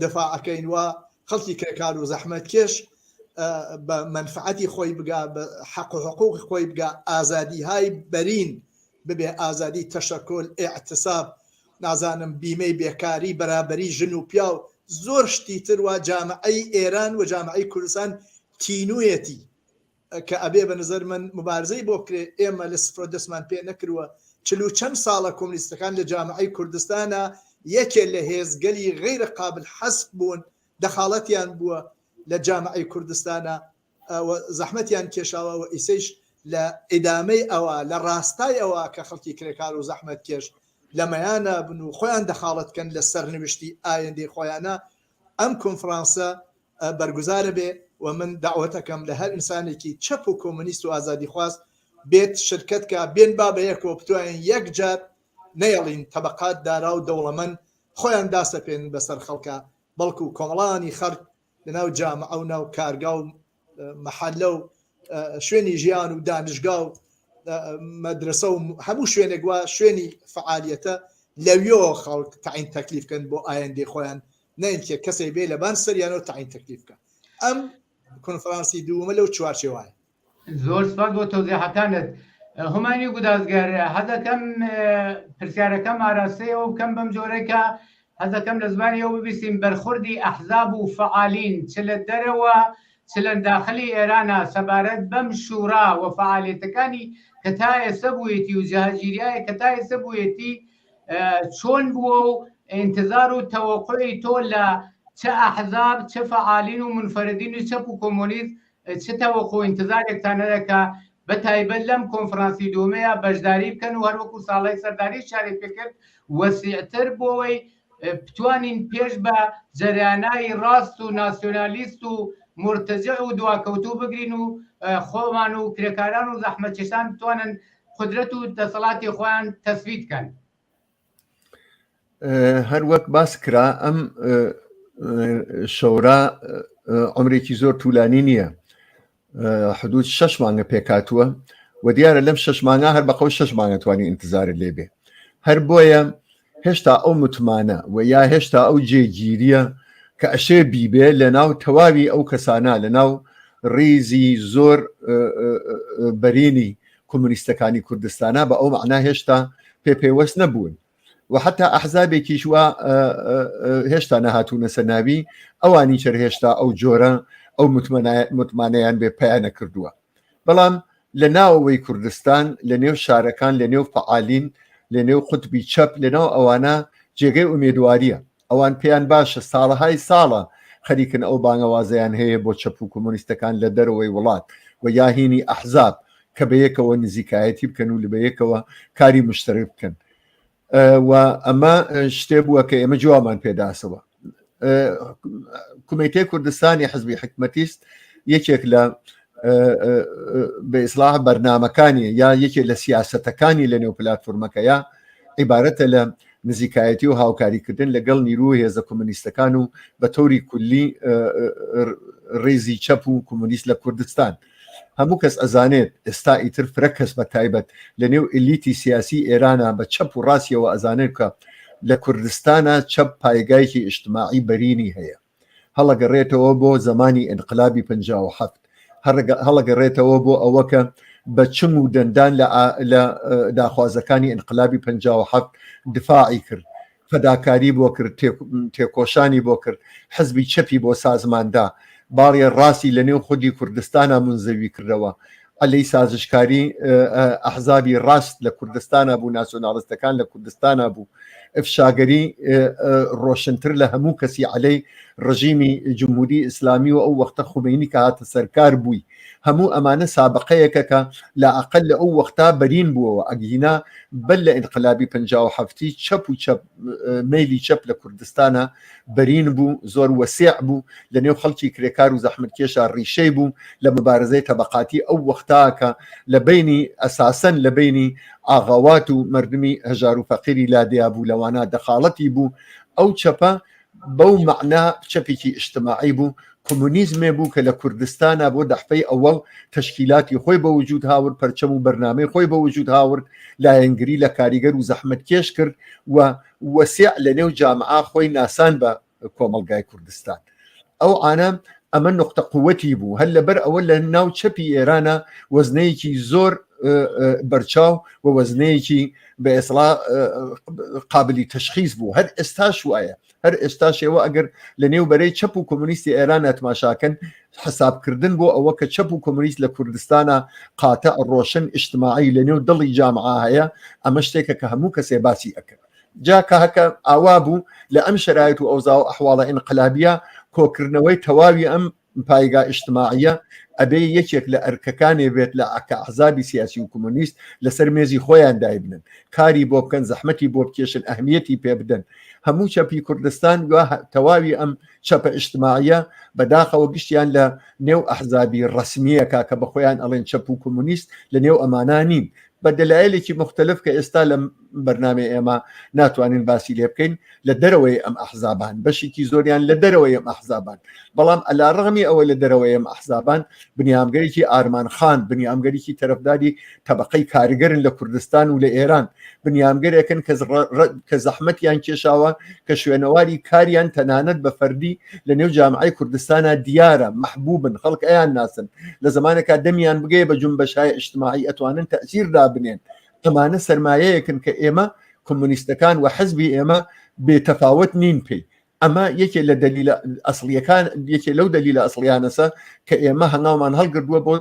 دفاعەکەین وە خەڵکی کرێکار و زەحمەت کێش بە منفعەتی خۆی بگا بە حەق و حقوقی خۆی بگا ئازادی های بەرین ببێ ئازادی تەشەکۆل ئیعتساب نازانم بیمەی بێکاری بەرابەری ژن و پیا و زۆر شتی تر وە جامعەی ئێران و جامعەی کوردستان تینویەتی کە ئەبێ بە نظر من مبارزەی بۆ کرێ ئێمە لە سفرۆ دەستمان پێ نەکردووە چلو چەند ساڵە کۆمونیستەکان لە جامعەی کوردستانە یەکێ لە هێزگەلی غیرە قابل حەسب بوون دەخاڵەتیان بووە لە جامعەی کوردستانە زەحمەتیان کێشاوە و ئیسەیش لە ئیدامەی ئەوە لە ڕاستای ئەوە کە خەڵکی کرێکار و زەحمەت کێش لەمەیانە بن و خۆیان دەخاڵەتکەن لە سەرنوشتی ئایندەی خۆیانە ئەم کۆنفرانسە بەرگوزارە بێ و من دعوەتەکەم لە هەر ئینسانێکی چەپ و کۆمونیست و ئازادی خواست بێت شرکتکە بێن با بە یەکەوە بتوانین یەک جار نەیەڵین طبقات دارا و دەوڵەمەند خۆیان داسەپێن بەسەر خەڵکە بەڵکو کۆمەڵانی خەڵک لەناو جامعە و ناو کارگا و محەلە و شوێنی ژیان و دانشگا و مەدرسە و هەموو شوێنێک وە شوێنی فعالیەتە لەویەوە خەڵک تعین تەکلیفکەن بۆ ئایندەی خۆیان نەینکە کەسێک بێ لە بان سەریانەوە تعین تەکلیفکە ئەم کۆنفرانسی دووەمە لەو چوارچێوایە زۆر سپاس بۆ تۆزیحەکانت هەمانی گودازگەر هەزەکەم پرسیارەکەم ئاراستەیەوە بکەم بەم جۆرەکە هەزەکەم لە زمانی ئەو ببیستین بەرخوردی ئەحزاب و فعالین چ لە دەرەوە چ لە داخلی ئێرانە سەبارەت بەم شوورا و فعالیەتەکانی کە تا ئێستا بوویەتی و جاهاگیریایە کە تا ئێستا بوویەتی چۆن بووە و انتظار و تەوەقعی تۆ لە چه ئەحزاب چه فعالین و منفەردین و چەپ و کۆمۆنیست چه تەوەقع و انتظارێکتانەیە کە بە تایبەت لەم کۆنفرانسی دووەمەیە بەشداری بکەن و هەروەکو ساڵی سەرداری شاری پێکرد وەسیعتر بۆەوەی بتوانین پێش بە جەریانایی ڕاست و ناسیۆنالیست و مرتجع و دواکەوتوو بگرین و خۆمان و کرێکاران و زەحمەتکێشان بتوانن قدرەت و دەسەڵاتی خۆیان تەسویت بکەن. هەر وەک باس کرا ئەم شەورا عمرێکی زۆر توولانی نییە حدود 6 مانگە پێکاتووە و دیارە لەم 6 مانگە هەر بەقەو 6 مانگە توانی انتظارت لێبێ هەر بۆیە هێشتا ئەو متمانە و یا هێشتا ئەو جێگیریە کە ئەشێ بیبێ لە ناو تەواوی ئەو کەسانە لە ناو ڕیزی زۆر بەرینی کۆمونیستەکانی کوردستانە بە ئەو مەعنا هێشتا پێپێوەست نەبوون و حتا ئەحزابێکیش وە هێشتا نەهاتوونە سەرناوی ئەوانی چەر هێشتا ئەو جۆرە ئەو متمانەیان بێ پەیانە کردووە بەڵام لە ناوەوەی کوردستان لە نێو شارەکان لە نێو فعالین لە نێو قوتبی چەپ لە ناو ئەوانە جێگەی ئومێدواریە ئەوان پێیان باشە ساڵەهای ساڵە خەریکن ئەو بانگەوازەیان هەیە بۆ چەپ و کۆمۆنیستەکان لە دەرەوەی وڵات و یاهینی ئەحزاب کە بەیەکەوە نزیکایەتی بکەن و لە بەیەکەوە کاری مشترک بکەن و ئەمە شتێ بووە کە ئێمە جووامان پێداسەوە کومیتەی کوردستانی حزبی حکومەتیست یەکێک لە بە ئیسلاح بەرنامەکانی یا یەکێک لە سیاسەتەکانی لە نێو پلاتفۆرمەکەیە عیبارەتە لە نزیکایەتی و هاوکاریکردن لەگەڵ نیروی هێزە کۆمونیستەکان و بە تۆری کولی ڕێزی چەپ و کۆمونیست لە کوردستان هەموو کەس ئەزانێت ئێستا ئیتر فرە کەس بە تایبەت لە نێو ئلیتی سیاسی ئێرانە بە چەپ و ڕاستیەوە ئەزانێت کە لە کوردستانە چەپ پایگایکی ئیجتماعی بەرینی هەیە هەڵەگەڕێتەوە بۆ زمانی ئینقلابی 57 هەڵەگەڕێتەوە بۆ ئەوە کە بە چم و دەندان لە داخوازەکانی ئینقلابی 57 دفاعی کرد فەداکاری بۆ کرد تێکۆشانی بۆ کرد حزبی چەپی بۆ سازماندا باڕیە ڕاستی لە نێو خودی کوردستانە منزەوی کردەوە علەی سازشکاری ئەحزابی ڕاست لە کوردستانە بوو، ناسیۆناڵستەکان لە کوردستانە بوو، ئفشاگەری ڕۆشنتر لە هەموو کەسی علەی ڕژیمی جمهوری ئیسلامی و ئەو وەختە خومینی کە هاتە سەرکار بووی. هەموو ئەمانە سابقەیەکە کە لە عقل لە ئەو وەختا بەرین بووەوە، ئەگینا بەل لە ئینقلابی 57 چەپ و چەپ مەیلی چەپ لە کوردستانە بەرین بوو، زۆر وەسیع بوو، لە نێو خەڵکی کرێکار و زەحمەتکێشە ڕیشەی بوو لە مبارزەی تەبەقاتی ئەو وەختاکە لە بینی ئەساسەن لە بینی ئاغاوات و مردمی هەژار و فەقیری لادیا بوو، لەوانە دەخاڵەتی بوو. ئەو چەپە بەو مەعنا چەپێکی ئیجتماعی بوو، کۆمونیزمێ بوو کە لە کوردستانە بۆ دەحفەی ئەوەڵ تەشکیلاتی خۆی بە وجود هاورد، پەرچەم و بەرنامەی خۆی بە وجود هاورد، لایەنگری لە کاریگەر و زەحمەتکێش کرد و وەسیع لە نێو جامعە خۆی ناسان بە کۆمەلگای کوردستان. ئەو ئانە ئەمە نقطە قووەتی بوو، هەر لەبەر ئەوە لە ناو چەپی ئێرانە وەزنەیەکی زۆر بەرچاو و وەزنەیەکی بە ئێسڵا قابلی تەشخیص بوو. هەر ئێستاش وایە، هەر ئێستاشەوە ئەگەر لە نێوبەرەی چەپ و کۆمونیستی ئێران ئەتماشاکەن حسابکردن بۆ ئەوە کە چەپ و کۆمونیست لە کوردستانە قاتە ڕۆشن ئیجتماعی لە نێو دڵی جامعە هەیە، ئەمە شتێکە کە هەموو کەسێ باسی ئەکرد. جا کە هەکە ئاوا بوو لە ئەم شرایط و ئەوزا و ئەحواڵە ئینقلابیە کۆکردنەوەی تەواوی ئەم پایگا ئیجتماعیە ئەبێ یەکێک لە ئەرکەکانێ بێت لە ئەحزابی سیاسی و کۆمونیست لەسەر مێزی خۆیان دایبنن، کاری بۆ بکەن، زەحمەتی بۆ بکێشن، ئەهمیەتی پێ بدەن. هەموو چەپی کوردستان تەواوی ئەم چەپە ئیجتماعیە بەداخەوە گشتیان لە نێو ئەحزابی ڕەسمیەکە کە بە خۆیان ئەڵێن چەپ و کۆمونیست، لە نێو ئەمانە نین. بە دەلایلێکی مختلف کە ئێستا لە بەرنامەی ئێمە ناتوانین باسی لێ بکەین لە دەرەوەی ئەم ئەحزابان، بەشێکی زۆریان لە دەرەوەی ئەم ئەحزابان. بەڵام ئەلاڕەغمی ئەوە لە دەرەوەی ئەم ئەحزابان بنیامگەرێکی ئارمان خان، بنیامگەرێکی تەرەفداری تەبەقەی کارگەرن لە کوردستان و لە ئێران، بنیامگەرێکن کە زەحمەتیان کێشاوە، کە شوێنەواری کاریان تەنانەت بە فەردی لە نێو جامعەی کوردستانە دیارە، مەحبوبن، خەڵک ئەیان ناسن، لە زمانێکا دەمیان بگەی بە جومبەشای ئیجتماعی ئەتوانن تەئسیردا بنێن. ئەمانە سەرمایەیەکن کە ئێمە کۆمونیستەکان و حزبی ئێمە بێتەفاوت نین پێی. ئەمە یەکێ لە دەلیلە ئەسڵیەکان، یەکێ لەو دەلیلە ئەسڵیانەسە کە ئێمە هەنگاومان هەڵگردووە بۆ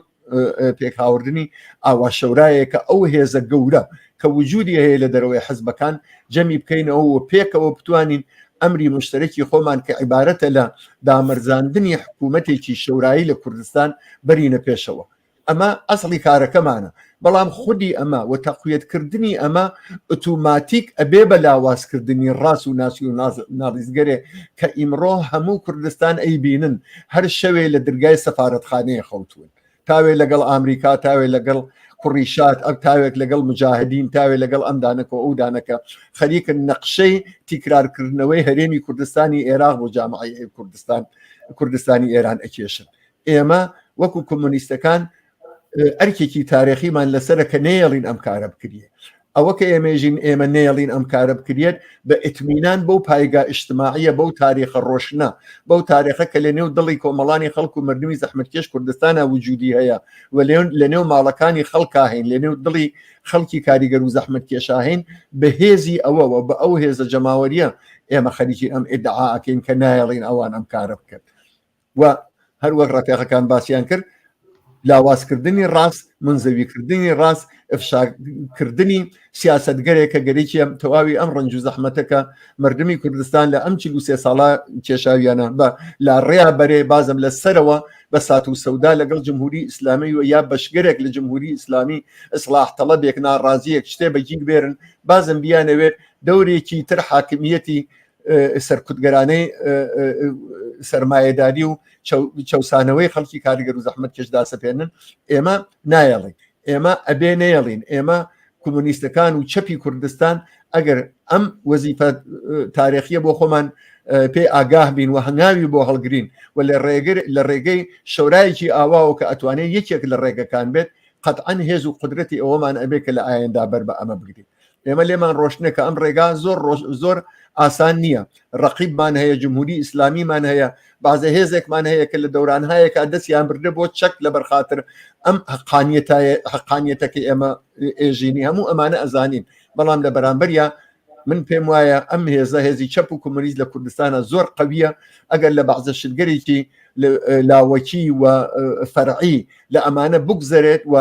پێکهاوردنی ئاوا شەورایەکە ئەو هێزە گەورە کە وجودی هەیە لە دەرەوەی حزبەکان جەمی بکەینەوە و پێکەوە بتوانین ئەمری مشترەکی خۆمان کە عیبارەتە لە دامەرزاندنی حکوومەتێکی شەورایی لە کوردستان بەرینە پێشەوە. ئەمە ئەسڵی کارەکەمانە، بەڵام خودی ئەمە و تەقویەتکردنی ئەمە ئۆتۆماتیک ئەبێ بە لاوازکردنی ڕاست و ناسیۆنالیزگەرێ کە ئیمڕۆ هەموو کوردستان ئەیبینن هەر شەوێ لە دەرگای سەفارەتخانەیە خەوتون، تاوێ لەگەڵ ئامریکا، تاوێ لەگەڵ کوڕیشات، ئەو تاوێک لەگەڵ مجاهدین، تاوێ لەگەڵ ئەم دانەکە ئەو دانەکە خەریکن نەقشەی تیکرارکردنەوەی هەرێمی کوردستانی عێراق بۆ جامعەی کوردستانی ئێران ئەکێشن. ئێمە وەکو کۆمونیستەکان ئەرکێکی تاریخیمان لەسەرە کە نێڵین ئەم کارە بکرێ. ئەوە کە ئێمەژین ئێمە نێڵین ئەم کارە بکرێت بە ئیتمینان بەو پایگا ئیجتماعیە، بەو تاریخە ڕۆشنە، بەو تاریخە کە لە نێو دڵی کۆمەڵانی خەڵک و مردمی زەحمەتکێش کوردستانە وجودی هەیە و لە نێو ماڵەکانی خەڵکا هەین، لە نێو دڵی خەڵکی کاریگەر و زەحمەتکێشا هەین. بەهێزی ئەوەوە بە ئەو هێزە جەماوەریە ئێمە خەریکی ئەم ئیدعاکەین کە نایڵین ئەوان ئەم کارە بکرد. و هەروەک ڕافێقەکان باسییان کرد، لاوازکردنی ڕاست، منزەویکردنی ڕاست، ئفشاکردنی سیاسەتگەرێکە گەرێکی تەواوی ئەم ڕنج و زەحمەتەکە مردمی کوردستان لە ئەم 43 ساڵە کێشاویانە بە لا ڕێیا بەرێ بازم لە سەرەوە بە سات و سەودا لەگەڵ جمهوری ئیسلامی و یا بەشگەرێک لە جمهوری ئیسلامی ئیسلاح تەڵەبێک ناڕازیەک شتێ بەجین بێرن، بازم بیانەوێت دەورێکی تر حاکمیەتی سەرکوتگەرانەی سەرمایەداری و چەوسانەوەی خەڵکی کاریگەر و زەحمەت کێشدا سەپێنن. ئێمە نایەڵین، ئێمە ئەبێ نەیەڵین، ئێمە کۆمونیستەکان و چەپی کوردستان ئەگەر ئەم وەزیفە تاریخیە بۆ خۆمان پێ ئاگاه بین و هەنگاوی بۆ هەڵگرین و لە ڕێگەی شەورایەکی ئاواوە کە ئەتوانێت یەکێک لە ڕێگەکان بێت، قەتعەن هێز و قودرەتی ئەوەمان ئەبێ کە لە ئایندا بەر بە ئەمە بگرین. ئێمە لێمان ڕۆشنە کە ئەم ڕێگا زۆر ئاسان نییە. ڕەقیبمان هەیە، جمهوری ئیسلامیمان هەیە، بازە هێزێکمان هەیە کە لە دەورانهایەکە دەستیان بردە بۆ چەک لە بەرخاتر ئەم حەقانیەتەکە ئێمە ئێژینی هەموو ئەمانە ئەزانین، بەڵام لە بەرامبەریا من پێم وایە ئەم هێزە هێزی چەپ و کۆمەریست لە کوردستانە زۆر قەویە ئەگەر لە بەعزە شتگەرێکی لاوەکی و فەرعی لە ئەمانە بگزەرێت و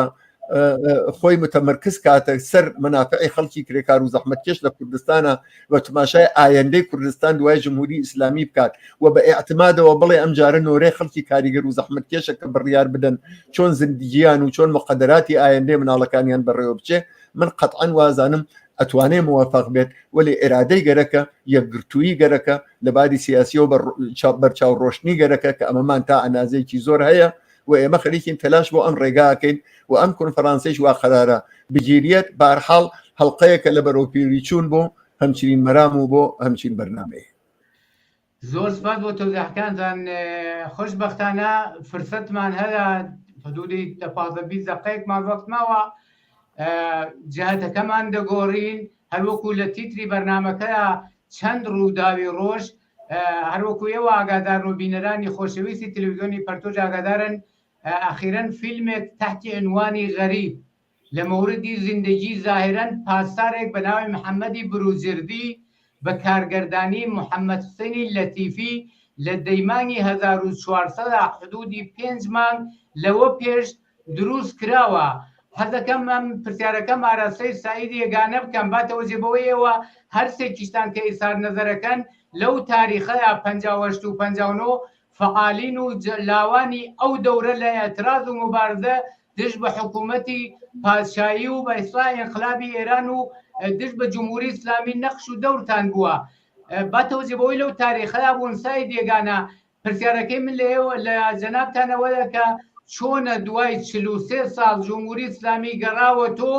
خۆی متەمەرکز کاتە سەر منافعی خەڵکی کرێکار و زەحمەتکێش لە کوردستانە و تماشای ئایندەی کوردستان دوای جمهوری ئیسلامی بکات و بە ئێعتمادەوە بڵێ ئەم جارە نۆرەی خەڵکی کاریگەر و زەحمەتکێشە کە بڕیار بدەن چۆن زندگییان و چۆن مقدراتی ئایندەی مناڵەکانیان بەڕێوە بچێ من قەتعەن وازانم ئەتوانێ موافق بێت ولی ئێرادەی گەرەکە یەکگرتووی گەرەکە لە بادی سیاسی و بەرچاو ڕۆشنی گەرەکە کە ئەمەمان تا ئەنازەیەکی زۆر هەیە و ئێمە خەریکین تەلاش بۆ ئەم ڕێگاکەین و ئەم کۆنفەرانسیش وا قەرارە بگیرێت بەهەرحاڵ هەڵقەیەکە لە بەرەوپێوی چوون بۆ هەمچنین مەرام و بۆ هەمچین بەرنامەیە. زۆر سپاس بۆ تۆزیحەکانتان. خۆشبەختانە فرسەتمان هەیە حدودی 15 دقەیەکمان وەقت ماوە جهتەکەمان دەگۆڕین هەروەکو لە تیتری بەرنامەکەیە چەند ڕووداوی ڕۆژ هەروەکو ئێوە ئاگادار و بینەرانی خۆشەویستی تەلەڤیزیۆنی پەرتۆش ئاگادارن ئەخیرەن فیلمێک تحتی عنوانی غەریب لە موردی زیندگی ظاهرەن پاسدارێک بە ناوی محەممەدی بروجردی بە کارگەردانی محەممەد حوسێنی لەتیفی لە دەیمانی 1400 حدودی 5 مانگ لەوە پێش دروست کراوە. حەزەکەم ئەم پرسیارەکەم ئاراستەی سعید یێگانە بکەم باتەوە جێبەوەیەوە هەر سێکیشتان کە ئیسار نەزەرەکەن لەو تاریخەیە 58 و 59 فعالین و لاوانی ئەو دەورە لە ئێتراز و مبارزە دژ بە حکوومەتی پادشایی و بە ئیسڵاحی ئینقلابی ئێران و دژ بە جمهوری ئیسلامی نەخش و دەورتان بووە. باتەوە جێبەوەی لەو تاریخەیە بوون سعید یێگانە پرسیارەکەی من لە جەنابتانەوەیە کە چۆنە دوای 43 ساڵ جمهوری ئیسلامی گەڕاوە تۆ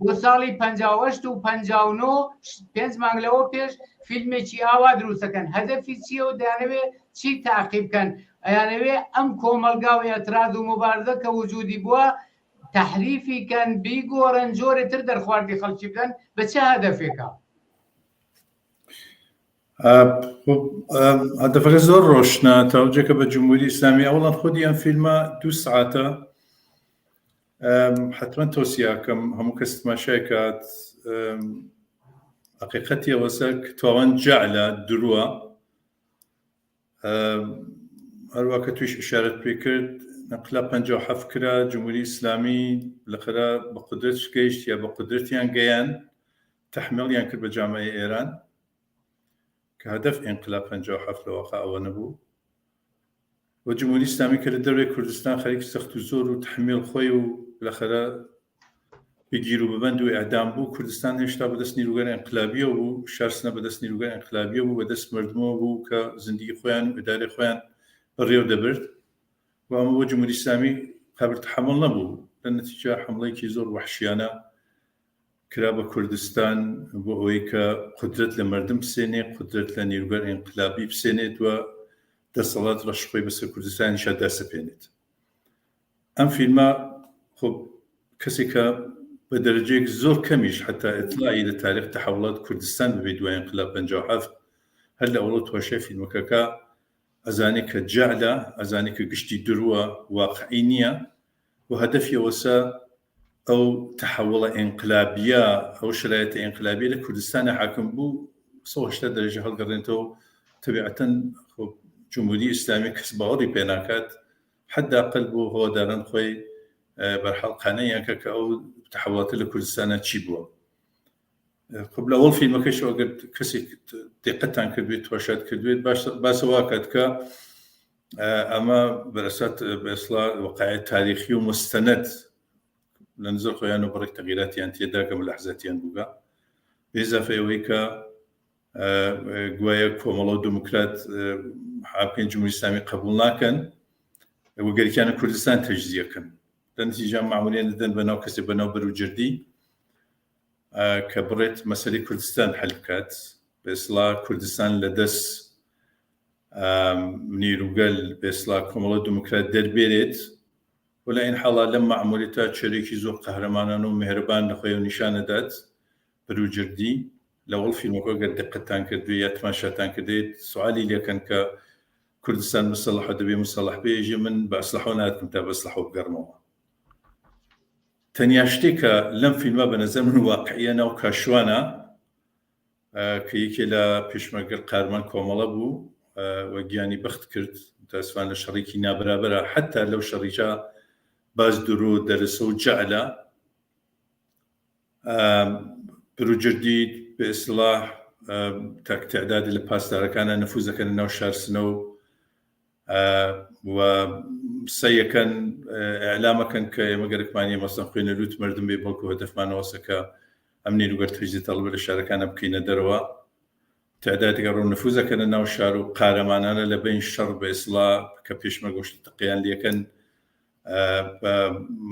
بۆ ساڵی 58 و 59 5 مانگ لەوە پێش فیلمێکی ئاوا دروستەکەن هەدەفی چیە و دەیانەوێ چی تاقیب بکەن ئەیانەوێ ئەم کۆمەلگا و ئێتراز و مبارزە کە وجودی بووە تحریفی کەن بیگۆڕن جۆرێتر دەرخواردی خەڵکی بدەن بە چه هەدەفێکە؟ هەدەفەکە زۆر ڕۆشنە تاوجێکە بە جمهوری ئیسلامی ئەوڵان خودی ئەم فیلمە 2 ساعتە حتمما تۆسیاکەم هەموو کەس تماشای کات حقیقەتی ئەوەسە تاوان جەعلە درووە هەروە کە تویش ئشارەت پێ کرد نەقلا 57 کرا جمهوری ئیسلامی لەخرا بە قودرەت گەیشت یا بە قودرەتیان گەیان تەحمیڵیان کرد بە جامعەی ئێران کە هەدەف ئینقلاب 57 لەواقع ئەوە نەبوو و جمهوری ئیسلامی کە لە دەوری کوردستان خەریکی سەخت و زۆر و تەحمیڵ خۆی و لەخرا بگیر و ببند و ئەعدام بوو کوردستان هێشتا بەدەست نیروگەر ئینقلابیە بوو شارسنە بەدەست نیروگەر ئینقلابیە بوو بەدەست مردمەوە بوو کە زندگی خۆیان و ئیدارەی خۆیان بەڕێوە دەبرد و ئەمە بۆ جمهوری ئیسلامی قابل تەحمل نەبوو لە نەتیجە حملەیەکی زۆر وحشیانە کرا بە کوردستان بۆ ئەوەی کە قودرەت لە مردم بسێنێ قودرەت لە نیروگەر ئینقلابی بسێنێت و دەسەڵات ڕەشخۆی بەسەر کوردستانیشا دەسەپێنێت. ئەم فیلمە خۆ کەسێک کە بە دەرەجەیەک زۆر کەمیش حتا ئیطلاعی لە تاریخ تەحوڵات کوردستان ببێ دوای ئینقلاب 57 هەر لە ئەوڵە تۆشەی فیلمەکەکە ئەزانێ کە جەعلە ئەزانێ کە گشتی درووە واقعی نییە و هەدەفی ئەوەسە ئەو تەحوڵە ئینقلابیە ئەو شرایەتە ئینقلابی لە کوردستانە حاکم بوو 180 دەرەجە هەڵگەڕێنەوە تەبیعەتەن جمهوری ئیسلامی کەس باوەڕی پێ ناکات حداقل بۆ هەواداران خۆی بەرحەڵقانەیەکە کە ئەو تەحوڵاتە لە کوردستانە چی بووە. خب لە ئەوڵ فیلمەکەشەوە ئەگەر کەسێک دقەتان کردوێت تواشات کردوێت باسە واکات کە ئەمە بەرەسات بەسڵا وەقایەت تاریخی و مستەنەد لە نزر خۆیان و بڕێک تەغیراتیان تێدا کە ملاحزاتیان بووگە بێزافە ئەوەی کە گوایە کۆمەڵە و دموکرات حاکم جمهوری ئیسلامی قبول ناکەن وەگەریکیانە کوردستان تەجزیەکەن لە نتیجە ماموریان دەدەن بەناو کەسێک بەناو بەروجردی کە بڕێت مەسەلەی کوردستان حەل بکات بێسڵا کوردستان لە دەست نیروگەل بێسڵا کۆمەڵە دموکرات دەربێرێت ولا این حالا لەم مەعمولیتە چێرێکی زۆر قەهرەمانان و مهرەبان لەخۆی و نیشانەدات بەروجردی لەوەڵ فیلمەکە گەر دقەتان کردوێت یا تماشاتان کردێت سوالی لێکەن کە کوردستان مسلح دەبێ مسلح بێژێ من بە ئەسلحەوە ناتکەم تا بە ئەسلحەوە بگەڕمەوە. تەنیا شتێکە لەم فیلمە بە نەزەر من واقعیە ناو کاشوانە کە یەکێ لە پێشمەرگەر قارمان کۆمەڵە بوو وە گیانی بەخت کرد تاسفان لە شەڕێکی نابرابەرە حتا لەو شەڕیجا باز درۆ دەرسە و جەعلە پروجردی بە ئیسلاح تاکتعداد لە پاسدارەکانە نەفوزەکەن ناو شارسنە و سەیەکەن ئەعلامەکەن کە ئێمە گەرەکمانی مەسەن خوێنە لوت مردم بێ بەڵکو هەدەفمانەوەسەکە ئەم نیروگەر تجدید تەڵب لە شارەکانە بکەینە دەرەوە تعدادێکە ڕوو نەفوزەکەنە ناو شار و قارەمانانە لە بین شەڕ بە ئیسلاح کە پێشمەرگەشت تقیان لەکەن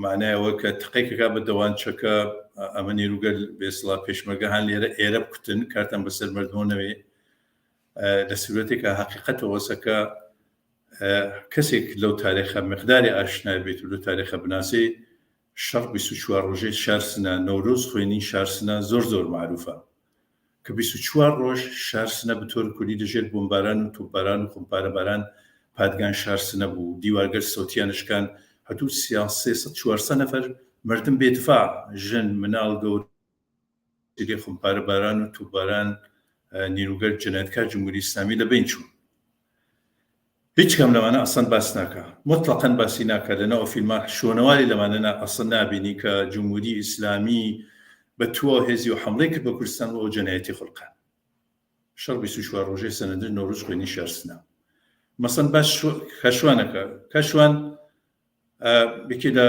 معنایەوە کە تقیکەکە بە دەوانچەکە ئەمە نیروگەر بە ئیسلاح پێشمەرگە هەن لێرە ئێرە بکوتن کارتان بەسەر مردمەوە لە سورەتێکە حەقیقەتەوەسەکە کەسێک لەو تاریخە مقداری ئاشنا بێت و لە تاریخە بناسی شەڕ 24 ڕۆژێ شارسنە نەورۆز خوێنی شارسنە زۆر معروفە کە 24 ڕۆژ شارسنە بەتۆر کوردی دەژێت بۆمباران و توپباران و خۆمپارەباران پادگان شارسنە بوو دیوارگەر سەوتیانشکان هەتوو 400 نەفەر مردم بێدفاع ژن مناڵ گەور خۆمپارەباران و توپباران نیروگەر جەنایەتکار جمهوری ئیسلامی لە بین چوون هیچ کەم لەمانە ئەسڵەن باس ناکە مطلقاً باسی ناکە لەنەوە فیلمە شۆنەواری لەمانە ئەسڵ نابینی کە جمهوری ئیسلامی بە تووە هێزی و حملەی کرد بە کوردستان و جەنایەتی خولقان شەڕ 24 ڕۆژەی سەنەدر نەورۆز خوێنی شارسنە مەسەن باش کەشوانەکە کەشوان بێکی لە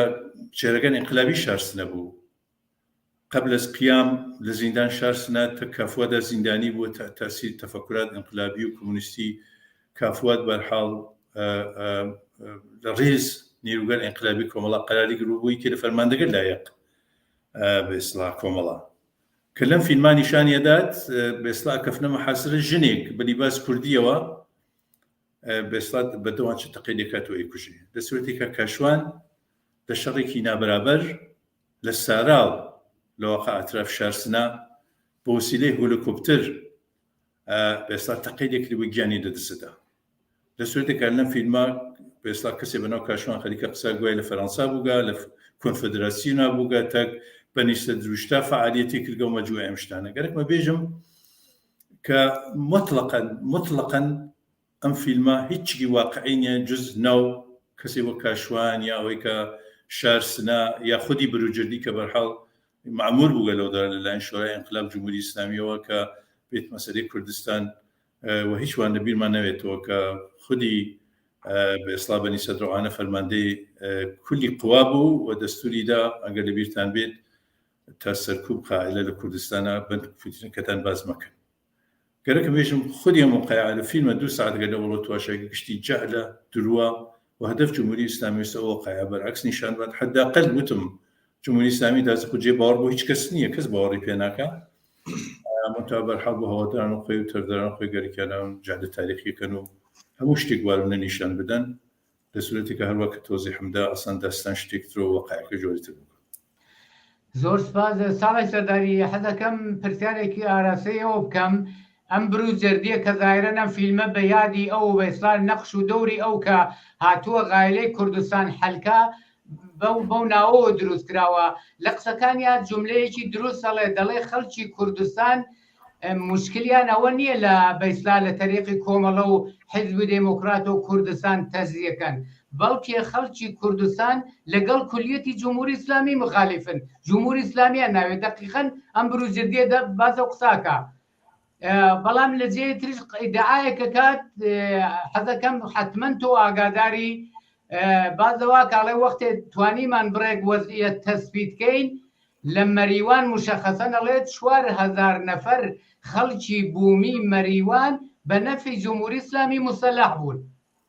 چێرەگەن ئینقلابی شارسنە بوو قبل از قیام لە زیندان شارسنە کافوادە زیندانی بووە تاثیر تەفەکرات ئینقلابی و کۆمونیستی کافوات بەرحاڵ لە ڕێز نیروگەر ئینقلابی کۆمەڵە قەراری گرروبووی کە لە فەرماندەگەر لایەق بە ئیسلاح کۆمەڵە کە لەم فیلمان نیشانیەدات بە ئیسلاح کەفنە مەحاسرە ژنێک بە لیباس کوردیەوە بە ئیسلاح بەدەوان چ تەقیدێکاتەوە ئەیکوژێ لە سوورەتێکە کاشوان لە شەڕێکی نابرابەر لە ساراو لە واقع ئەتراف شارسنە بە وسیلەی هۆلیکۆپتەر بە ئیسلاح تەقیدێک لێ گیانی دەدەسەدا لە سوورەتێکە لەم فیلمە بە ئیسلاح کەسێ بەناو کاشوان خەریکە قسە گوای لە فەرەنسا بووگا لە کۆنفدراسیۆن بووگا تاک بەنیشتە دروشتا فعالیەتی کردگە و مەجموعە ئەم شتانە گەرەکمە بێژم کە مطلقاً ئەم فیلمە هیچی واقعی نیە جز ناو کەسێ بۆ کاشوان یا ئەوەی کە شارسنە یا خودی بروجردی کە بەرحاڵ معمول بووگە لەودار لەلایەن شورای ئینقلاب جمهوری ئیسلامیەوە کە بێت مەسەلەی کوردستان و هیچوان لەبیرمان نەوێتەوە کە خودی بە ئیسلاح بەنی سەدرەوانە فەرماندەی کولی قوا بوو و دەستوریدا ئەگەر لەبیرتان بێت تا سەرکوب قائلە لە کوردستانە بند کەتان باز مەکەن گەرەکە بێژم خودی موقعە لە فیلمە 2 ساعت گەلە وڵۆ تواشەکە گشتی جەهلە درووە و هەدەف جمهوری ئیسلامی ئەو واقعە بەرعکس نیشان بات حداقل وتم جمهوری ئیسلامی دازە خودجێ باوەڕ بۆ هیچ کەس نییە کەس باوەڕی پێ ناکە متا بەرحەڵ بۆ هەواداران و خۆی و تەرداران خۆی گەرەکیانەوە جەهلە تاریخیەکەن و هەموو شتێک وارونە نیشان بدەن لە سوورەتێکە هەروە کە تۆزی حمدا ئەسان داستان شتێکترەوە واقعەکە جۆریتر بوو زۆر سپاس ساڵی سەرداری حەزەکەم پرسیارێکی ئاراسەیەوە بکەم ئەم بروجەردیە کە ظاهرەن ئەم فیلمە بە یادی ئەو بە ئیسلاح نەقش و دەوری ئەو کە هاتووە غایلەی کوردستان حەلکە بەو ناوەوە دروست کراوە لە قسەکانیان جوملەیەکی دروست دەڵێ خەڵکی کوردستان مشکلیان ئەوە نییە لە بە ئیسلاح لە تەریقی کۆمەڵە و حیزبی دموکرات و کوردستان تەزیەکەن بەڵکێ خەڵکی کوردستان لەگەڵ کولیەتی جمهوری ئیسلامی مخالفن جمهوری ئیسلامیان ناوێت دقیقاً ئەم بروجەردیە بازە قساکە بەڵام لە جێ تریش ئیدعایەکە کات حەزەکەم حتمەن تۆ ئاگاداری بازەوە کاڵێ وەختێ توانیمان بڕێک وەزعیەت تەسبیتکەین لە مەریوان مشەخەسە نەڵێت 4000 نەفەر خەڵکی بوومی مەریوان بە نەفی جمهوری ئیسلامی مسلح بوون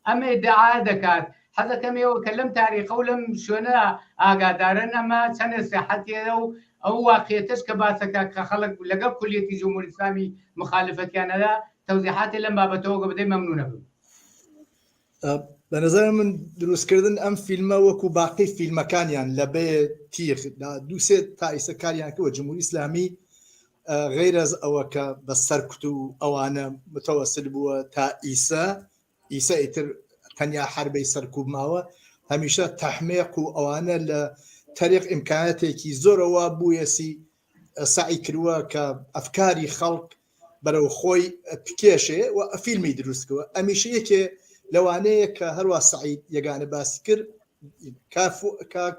ئەمە ئیدعا دەکات حەزەکەمەوە کە لەم تاریخە و لەم شوێنە ئاگادارن ئەمە چەندە سیاحەتیە و ئەو واقعیەتش کە باسەکە کە خەڵک لەگەڵ کولیەتی جمهوری ئیسلامی مخالفەتیانەدا تەوزیحاتی لەم بابەتەوە بدەی مەمنونە بوو بە نظر من دروستکردن ئەم فیلمە وەکو باقی فیلمەکانیان لە بێ تیغ دووسێ تا ئیسەکاریان کەوە جمهوری ئیسلامی غیر از ئەوە کە بە سەرکوت و ئەوانە متەوەسل بووە تا ئیسە ئیتر تەنیا حربەی سەرکوب ماوە هەمیشە تەحمێق و ئەوانە لە تەریق ئیمکانەتێکی زۆرەوە بوویەسی سعی کردووە کە ئەفکاری خەڵک بەرەو خۆی پکێشێ و فیلمی دروستکەوە ئەمیشە یەکێ لەوانەیە کە هەروە سعید یەگانە باسی کرد کاک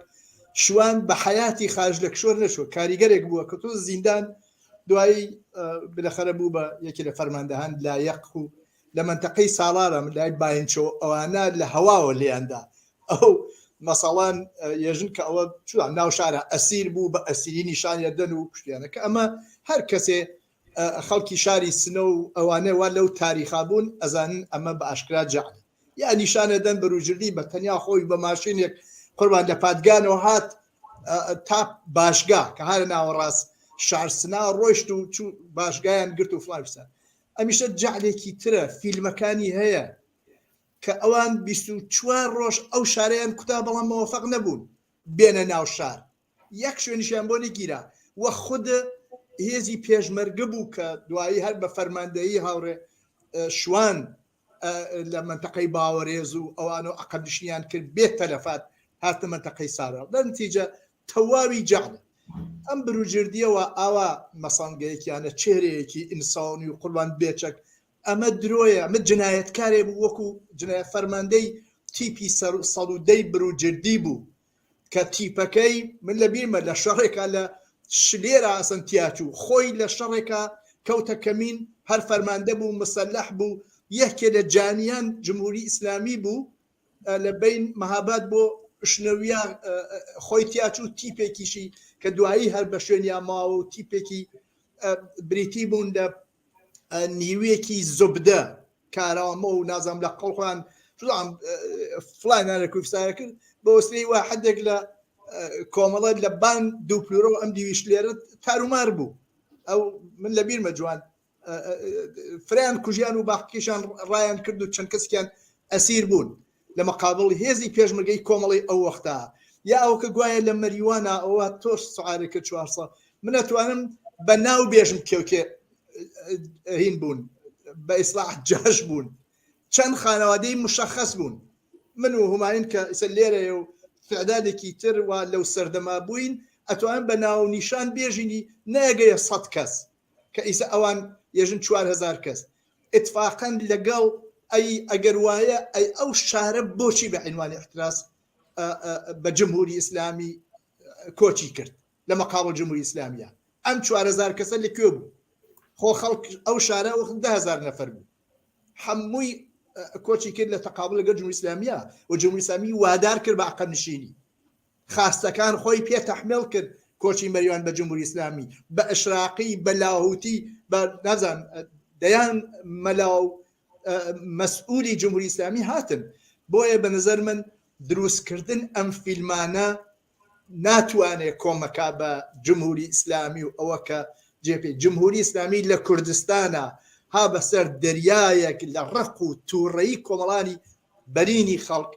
شوان بە حیاتی خارج لە کشۆر نەشوە کاریگەرێک بووە کە تۆ زیندان دوایی بلەخەرە بوو بە یەکی لە فەرماندەهان لایەق و لە منتەقەی ساڵارە لای باینچەوە ئەوانە لە هەواوە لێیاندا ئەو مەسەڵان یێژن کە ئەوە چوان ناو شارە ئەسیر بوو بە ئەسیری نیشانە دەن و کوشتیانەکە ئەمە هەر کەسێ خەڵکی شاری سنە و ئەوانەیە وا لەو تاریخا بوون ئەزانن ئەمە بە ئاشکرا جەعل یا نیشانە دەن بەروژردی بە تەنیا خۆی بە ماشینێک قوربان لە پادگانەوە هات تا باشگا کە هەرە ناوەڕاست شارسنا ڕۆیشت و چوو باشگایان گرت و فلاشسان ئەمیشە جەعلێکی ترە فیلمەکانی هەیە کە ئەوان 24 ڕۆژ ئەو شارەیان کوتا بەڵام مەوەفەق نەبوون بێنە ناو شار یەک شوێنیشیان بۆ نەگیرا وە خود هێزی پێشمەرگە بوو کە دوایی هەر بە فەرماندەیی هاوڕێ شوان لە منتەقەی باوەڕێز و ئەوانە عەقەدشتیان کرد بێت تەلەفات هاتە منتەقەی سارا لە نتیجە تەواوی جەعلە ئەم بروجردیەوە ئاوا مەسانگەیەکیانە چێرەیەکی ئینسانی و قوربان بێچەک ئەمە درۆیە ئەمە جنایەتکارێ بوو وەکو جنایەت فەرماندەی تیپی 110 بروجردی بوو کە تیپەکەی من لە بیرمە لە شەڕێکا لە شلێرە ئاسنتیاچوو خۆی لە شەڕێکا کەوتە کەمین هەر فەرماندە بوو مسلح بوو یەکێ لە جانیان جمهوری ئیسلامی بوو لە بین مەهاباد بۆ شنەویە خۆی تیاچوو تیپێکیشی کە دوایی هەر بە شوێنیان ماوە و تیپێکی بریتی بوون لە نیوەیەکی زوبدە کارامە و نازام لە قەڵخوان فلانانە کوفسارە کرد بە وەسیلەی واحدێک لە کۆمەڵە لە بان دوو پلورەوە ئەم دیویشت لێرە تارومار بوو ئەو من لە بیرمە جوان فریان کوژیان و باقیشان ڕایان کرد و چەند کەسیان ئەسیر بوون لە مەقابڵ هێزی پێشمەرگەی کۆمەڵی ئەو وەختا یا ئەو کە گوایە لە مەریوانە ئەوە تۆش سوعارێکە 400 من ئەتوانم بە ناو بێژم کێوکێ هین بوون بە ئیسلاح جاش بوون چەند خانەوادەی مشخص بوون من و هوماین کە ئیسە لێرەیە و تعدادێکی تر وا لەو سەردەما بووین ئەتوانم بە ناو نیشان بێژینی نەگەیە 100 کەس کە ئیسە ئەوان یێژن 4000 کەس اتفاقاً لەگەڵ ئەی ئەگەر وایە ئەی ئەو شارە بۆچی بە عنوانی احتراس بە جمهوری ئیسلامی کۆچی کرد لە مەقابڵ جمهوری ئیسلامیە ئەم 4000 کەسە لەکوێ بوو خۆ خەڵک ئەو شارە 10000 نەفەر بوو هەمووی کۆچی کرد لە تەقابل لەگەڵ جمهوری ئیسلامیە و جمهوری ئیسلامی وادار کرد بە عەقەبنشینی خاستەکان خۆی پێ تەحمیل کرد کۆچی مەریوان بە جمهوری ئیسلامی بە ئەشراقی بە لاهوتی بە نازان دەیان مەلاو مەسئولی جمهوری ئیسلامی هاتن بۆیە بە نظر من دروستکردن ئەم فیلمانە ناتوانێت کۆمەکە بە جمهوری ئیسلامی و ئەوە کە جێپێ جمهوری ئیسلامی لە کوردستانە ها بەسەر دەریایەک لە ڕق و تووڕەیی کۆمەڵانی بەرینی خەڵک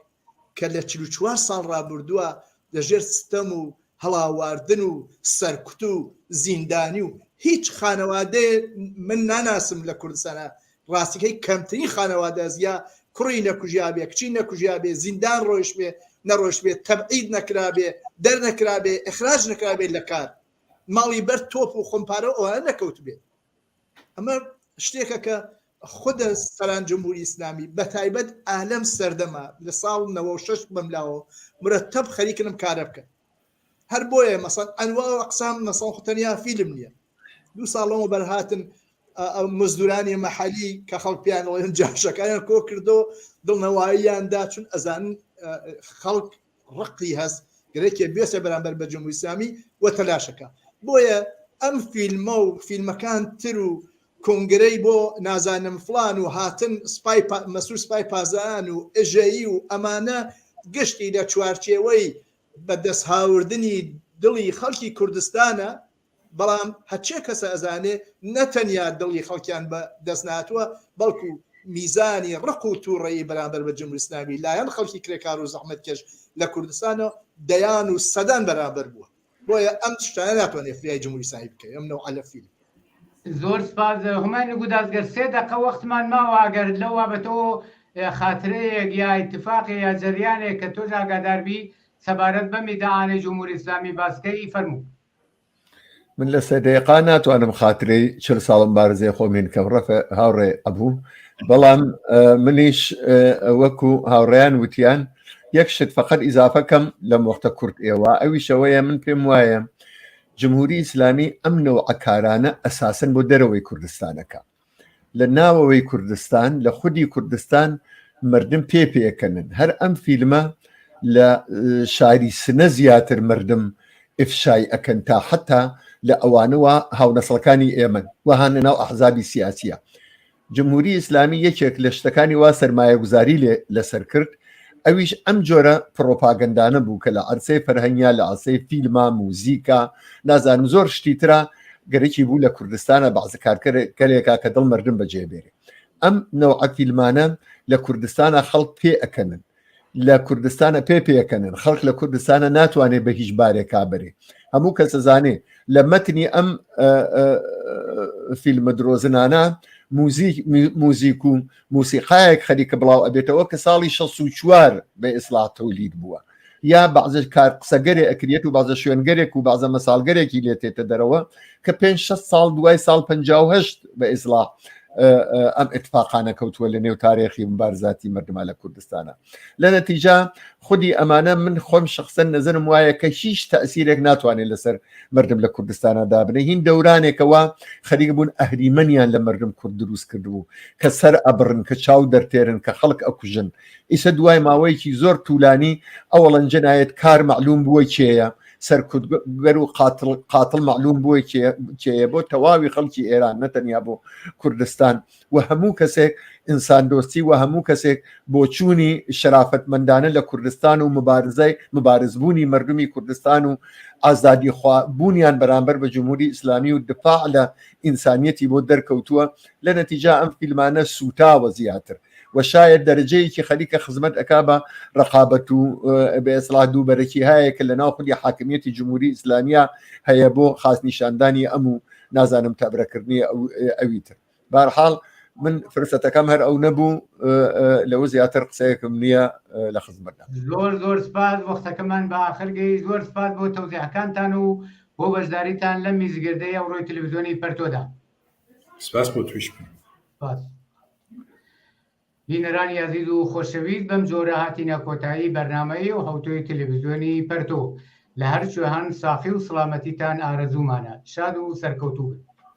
کە لە 44 ساڵ ڕابردووە لەژێر ستەم و هەڵاواردن و سەرکوت و زیندانی و هیچ خانەوادەیە من ناناسم لە کوردستانە ڕاستیکەی کەمترین خانەوادە زیا کوڕی نەکوژیابێ کچی نەکوژیابێ زیندان ڕۆیش بێ نەڕۆیش بێ تەبعید نەکرابێ دەرنەکرابێ ئەخراج نەکرابێ لە کار ماڵی بەر تۆپ و خۆمپارە ئەوانە نەکەوت بێ ئەمە شتێکە کە خودە سەران جمهوری ئیسلامی بە تایبەت ئالەم سەردەما لە ساڵ 96 بەملاوە مرتب خەریکنم کارە بکەن هەر بۆیە مەسەڵ ئەنواع و ئەقسام مەسەڵ تەنیا فیلم نییە 2 ساڵەوە بەرهاتن مزدورانی مەحەلی کە خەڵکیان ئەڵێن جاشەکانیان کۆ کردو دڵنەواییاندا چون ئەزانن خەڵک ڕقی هەست گرێکێ بێسە بەرامبەر بە جمهوری ئیسلامی و تەلاشەکە بۆیە ئەم فیلمە و فیلمەکان تر و کۆنگرەی بۆ نازانم فلان و هاتن مەسوور سپای پازان و ئژەیی و ئەمانە گشتی لە چوارچێوەی بە دەست هاوردنی دڵی خەڵکی کوردستانە بەڵام هەچێ کەسە ئەزانێ نەتەنیا دڵی خەڵکیان بە دەست ناتووە بەڵکو میزانی ڕق و تووڕەیی بەرامبەر بە جمهوری ئیسلامی لایەن خەڵکی کرێکار و زەحمەتکێش لە کوردستانە دەیان و سەدان بەرامبەر بووە بۆیە ئەم شتانە ناتوانێت فریای جمهوری ئیسلامی بکەی ئەم نەوعە لە فیلم زۆر سپاس هومانی گودازگەر 3 دقیقە وەختمان ماوە ئەگەر لەوە بە تۆ خاترەیەک یا ئیتفاقی یا جەریانێک کە تۆ ئاگاداربی سەبارەت بە میدانە جمهوری ئیسلامی باسکەی فەرموو من لە سەدەیقا ناتوانم خااترەی 40 ساڵم بارزێ خۆمین کەم ڕەفە هاوڕێ ئەبوو بەڵام منیش وەکو هاوڕێیان وتیان یەک شت فقط ئیزافەکەم لەم وەختە کورد ئێوە ئەویشەوەیە من پێم وایە جمهوری ئیسلامی ئەم نەوعەکارانە ئەساسن بۆ دەرەوەی کوردستانەکە لە ناوەوەی کوردستان لە خودی کوردستان مردم پێکەنن هەر ئەم فیلمە لە شاری سنە زیاتر مردم ئفشای ئەکەن تا حتا لە ئەوانەوە هاونەسڵەکانی ئێمن وهانە ناو ئەحزابی سیاسیە جمهوری ئیسلامی یەکێک لە شتەکانی وا سەرمایە گوزاری لەسەر کرد ئەویش ئەم جۆرە پرۆپاگەندانە بوو کە لە عەرسەی فەرهەنگیا لە عەرسەی فیلمە موزیکە نازانم زۆر شتی ترە گەرەکی بوو لە کوردستانە بەعزە کارکەرێکا کە دڵ مردم بەجێبێرێ ئەم نەوعە فیلمانە لە کوردستانە خەڵک پێ ئەکەنن لە کوردستانە پێکەنن خەڵک لە کوردستانە ناتوانێت بە هیچ بارێکا بەرێ هەموو کەس زانێ لە مەتنی ئەم فیلمە درۆزنانە موزیک و موسیقایەک خەریکە بڵاو ئەبێتەوە کە ساڵی 64 بە ئیسلاح تەولید بووە یا بەعزە کار قسەگەرێ ئەکرێت و بەعزە شوێنگەرێک و بەعزە مەساڵگەرێکی لێتێتە دەرەوە کە 5-6 ساڵ دوای ساڵ 58 بە ئیسلاح ئەم اتفاقانە کەوتووە لە نێو تاریخی مبارزاتی مردمە لە کوردستانە لە نەتیجە خودی ئەمانە من خۆم شخصەن نەزرم وایە کە هیچ تەئسیرێک ناتوانێت لەسەر مردم لە کوردستانە دابنێ هین دەورانێکەوە خەریک بوون ئەهریمەنیان لە مردم کورد دروست کردبوو کە سەر ئەبڕن کە چاو دەرتێرن کە خەڵک ئەکوژن ئیسە دوای ماوەیەکی زۆر توولانی ئەوەڵەن جەنایەت کار معلوم بووە کێیە سەرکوتگەر و قاتڵ معلوم بووە کێیە بۆ تەواوی خەڵکی ئێران نەتەنیا بۆ کوردستان و هەموو کەسێک ئینسان دۆستی و هەموو کەسێک بۆ چوونی شەرافەتمەندانە لە کوردستان و مبارزبوونی مردمی کوردستان و ئازادی بوونیان بەرامبەر بە جمهوری ئیسلامی و دفاع لە ئینسانیەتی بۆ دەرکەوتووە لە نەتیجە ئەم فیلمانە سوتاوە زیاتر و شاید دەرەجەیەکی خەریکە خزمەت ئەکا بە ڕقابەت و بە ئیسلاح دووبەرەکی هەیە کە لە ناو خودی حاکمیەتی جمهوری ئیسلامیە هەیە بۆ خاستنیشاندانی ئەم و نازانم تەبرەکردنی ئەویتر بەرحاڵ من فرسەتەکەم هەر ئەو نەبوو لەوە زیاتر قسەیەکم نییە لە خزمەتدا زۆر سپاس وەختەکەمان بە ئاخرگەی زۆر سپاس بۆ تەوزیعەکانتان و بۆ بەشداریتان لە میزگردەی ئەوڕۆی تەلەڤیزیۆنی پەرتۆدا سپاس بۆ تویش بینەرانی عەزیز و خۆشەویست بەم جۆرە هاتینە کۆتایی بەرنامەی و هەوتۆی تەلەڤیزیۆنی پەرتۆ لە هەر شوێهان ساخی و سڵامەتیتان ئارەزوومانە شاد و سەرکەوتوو بن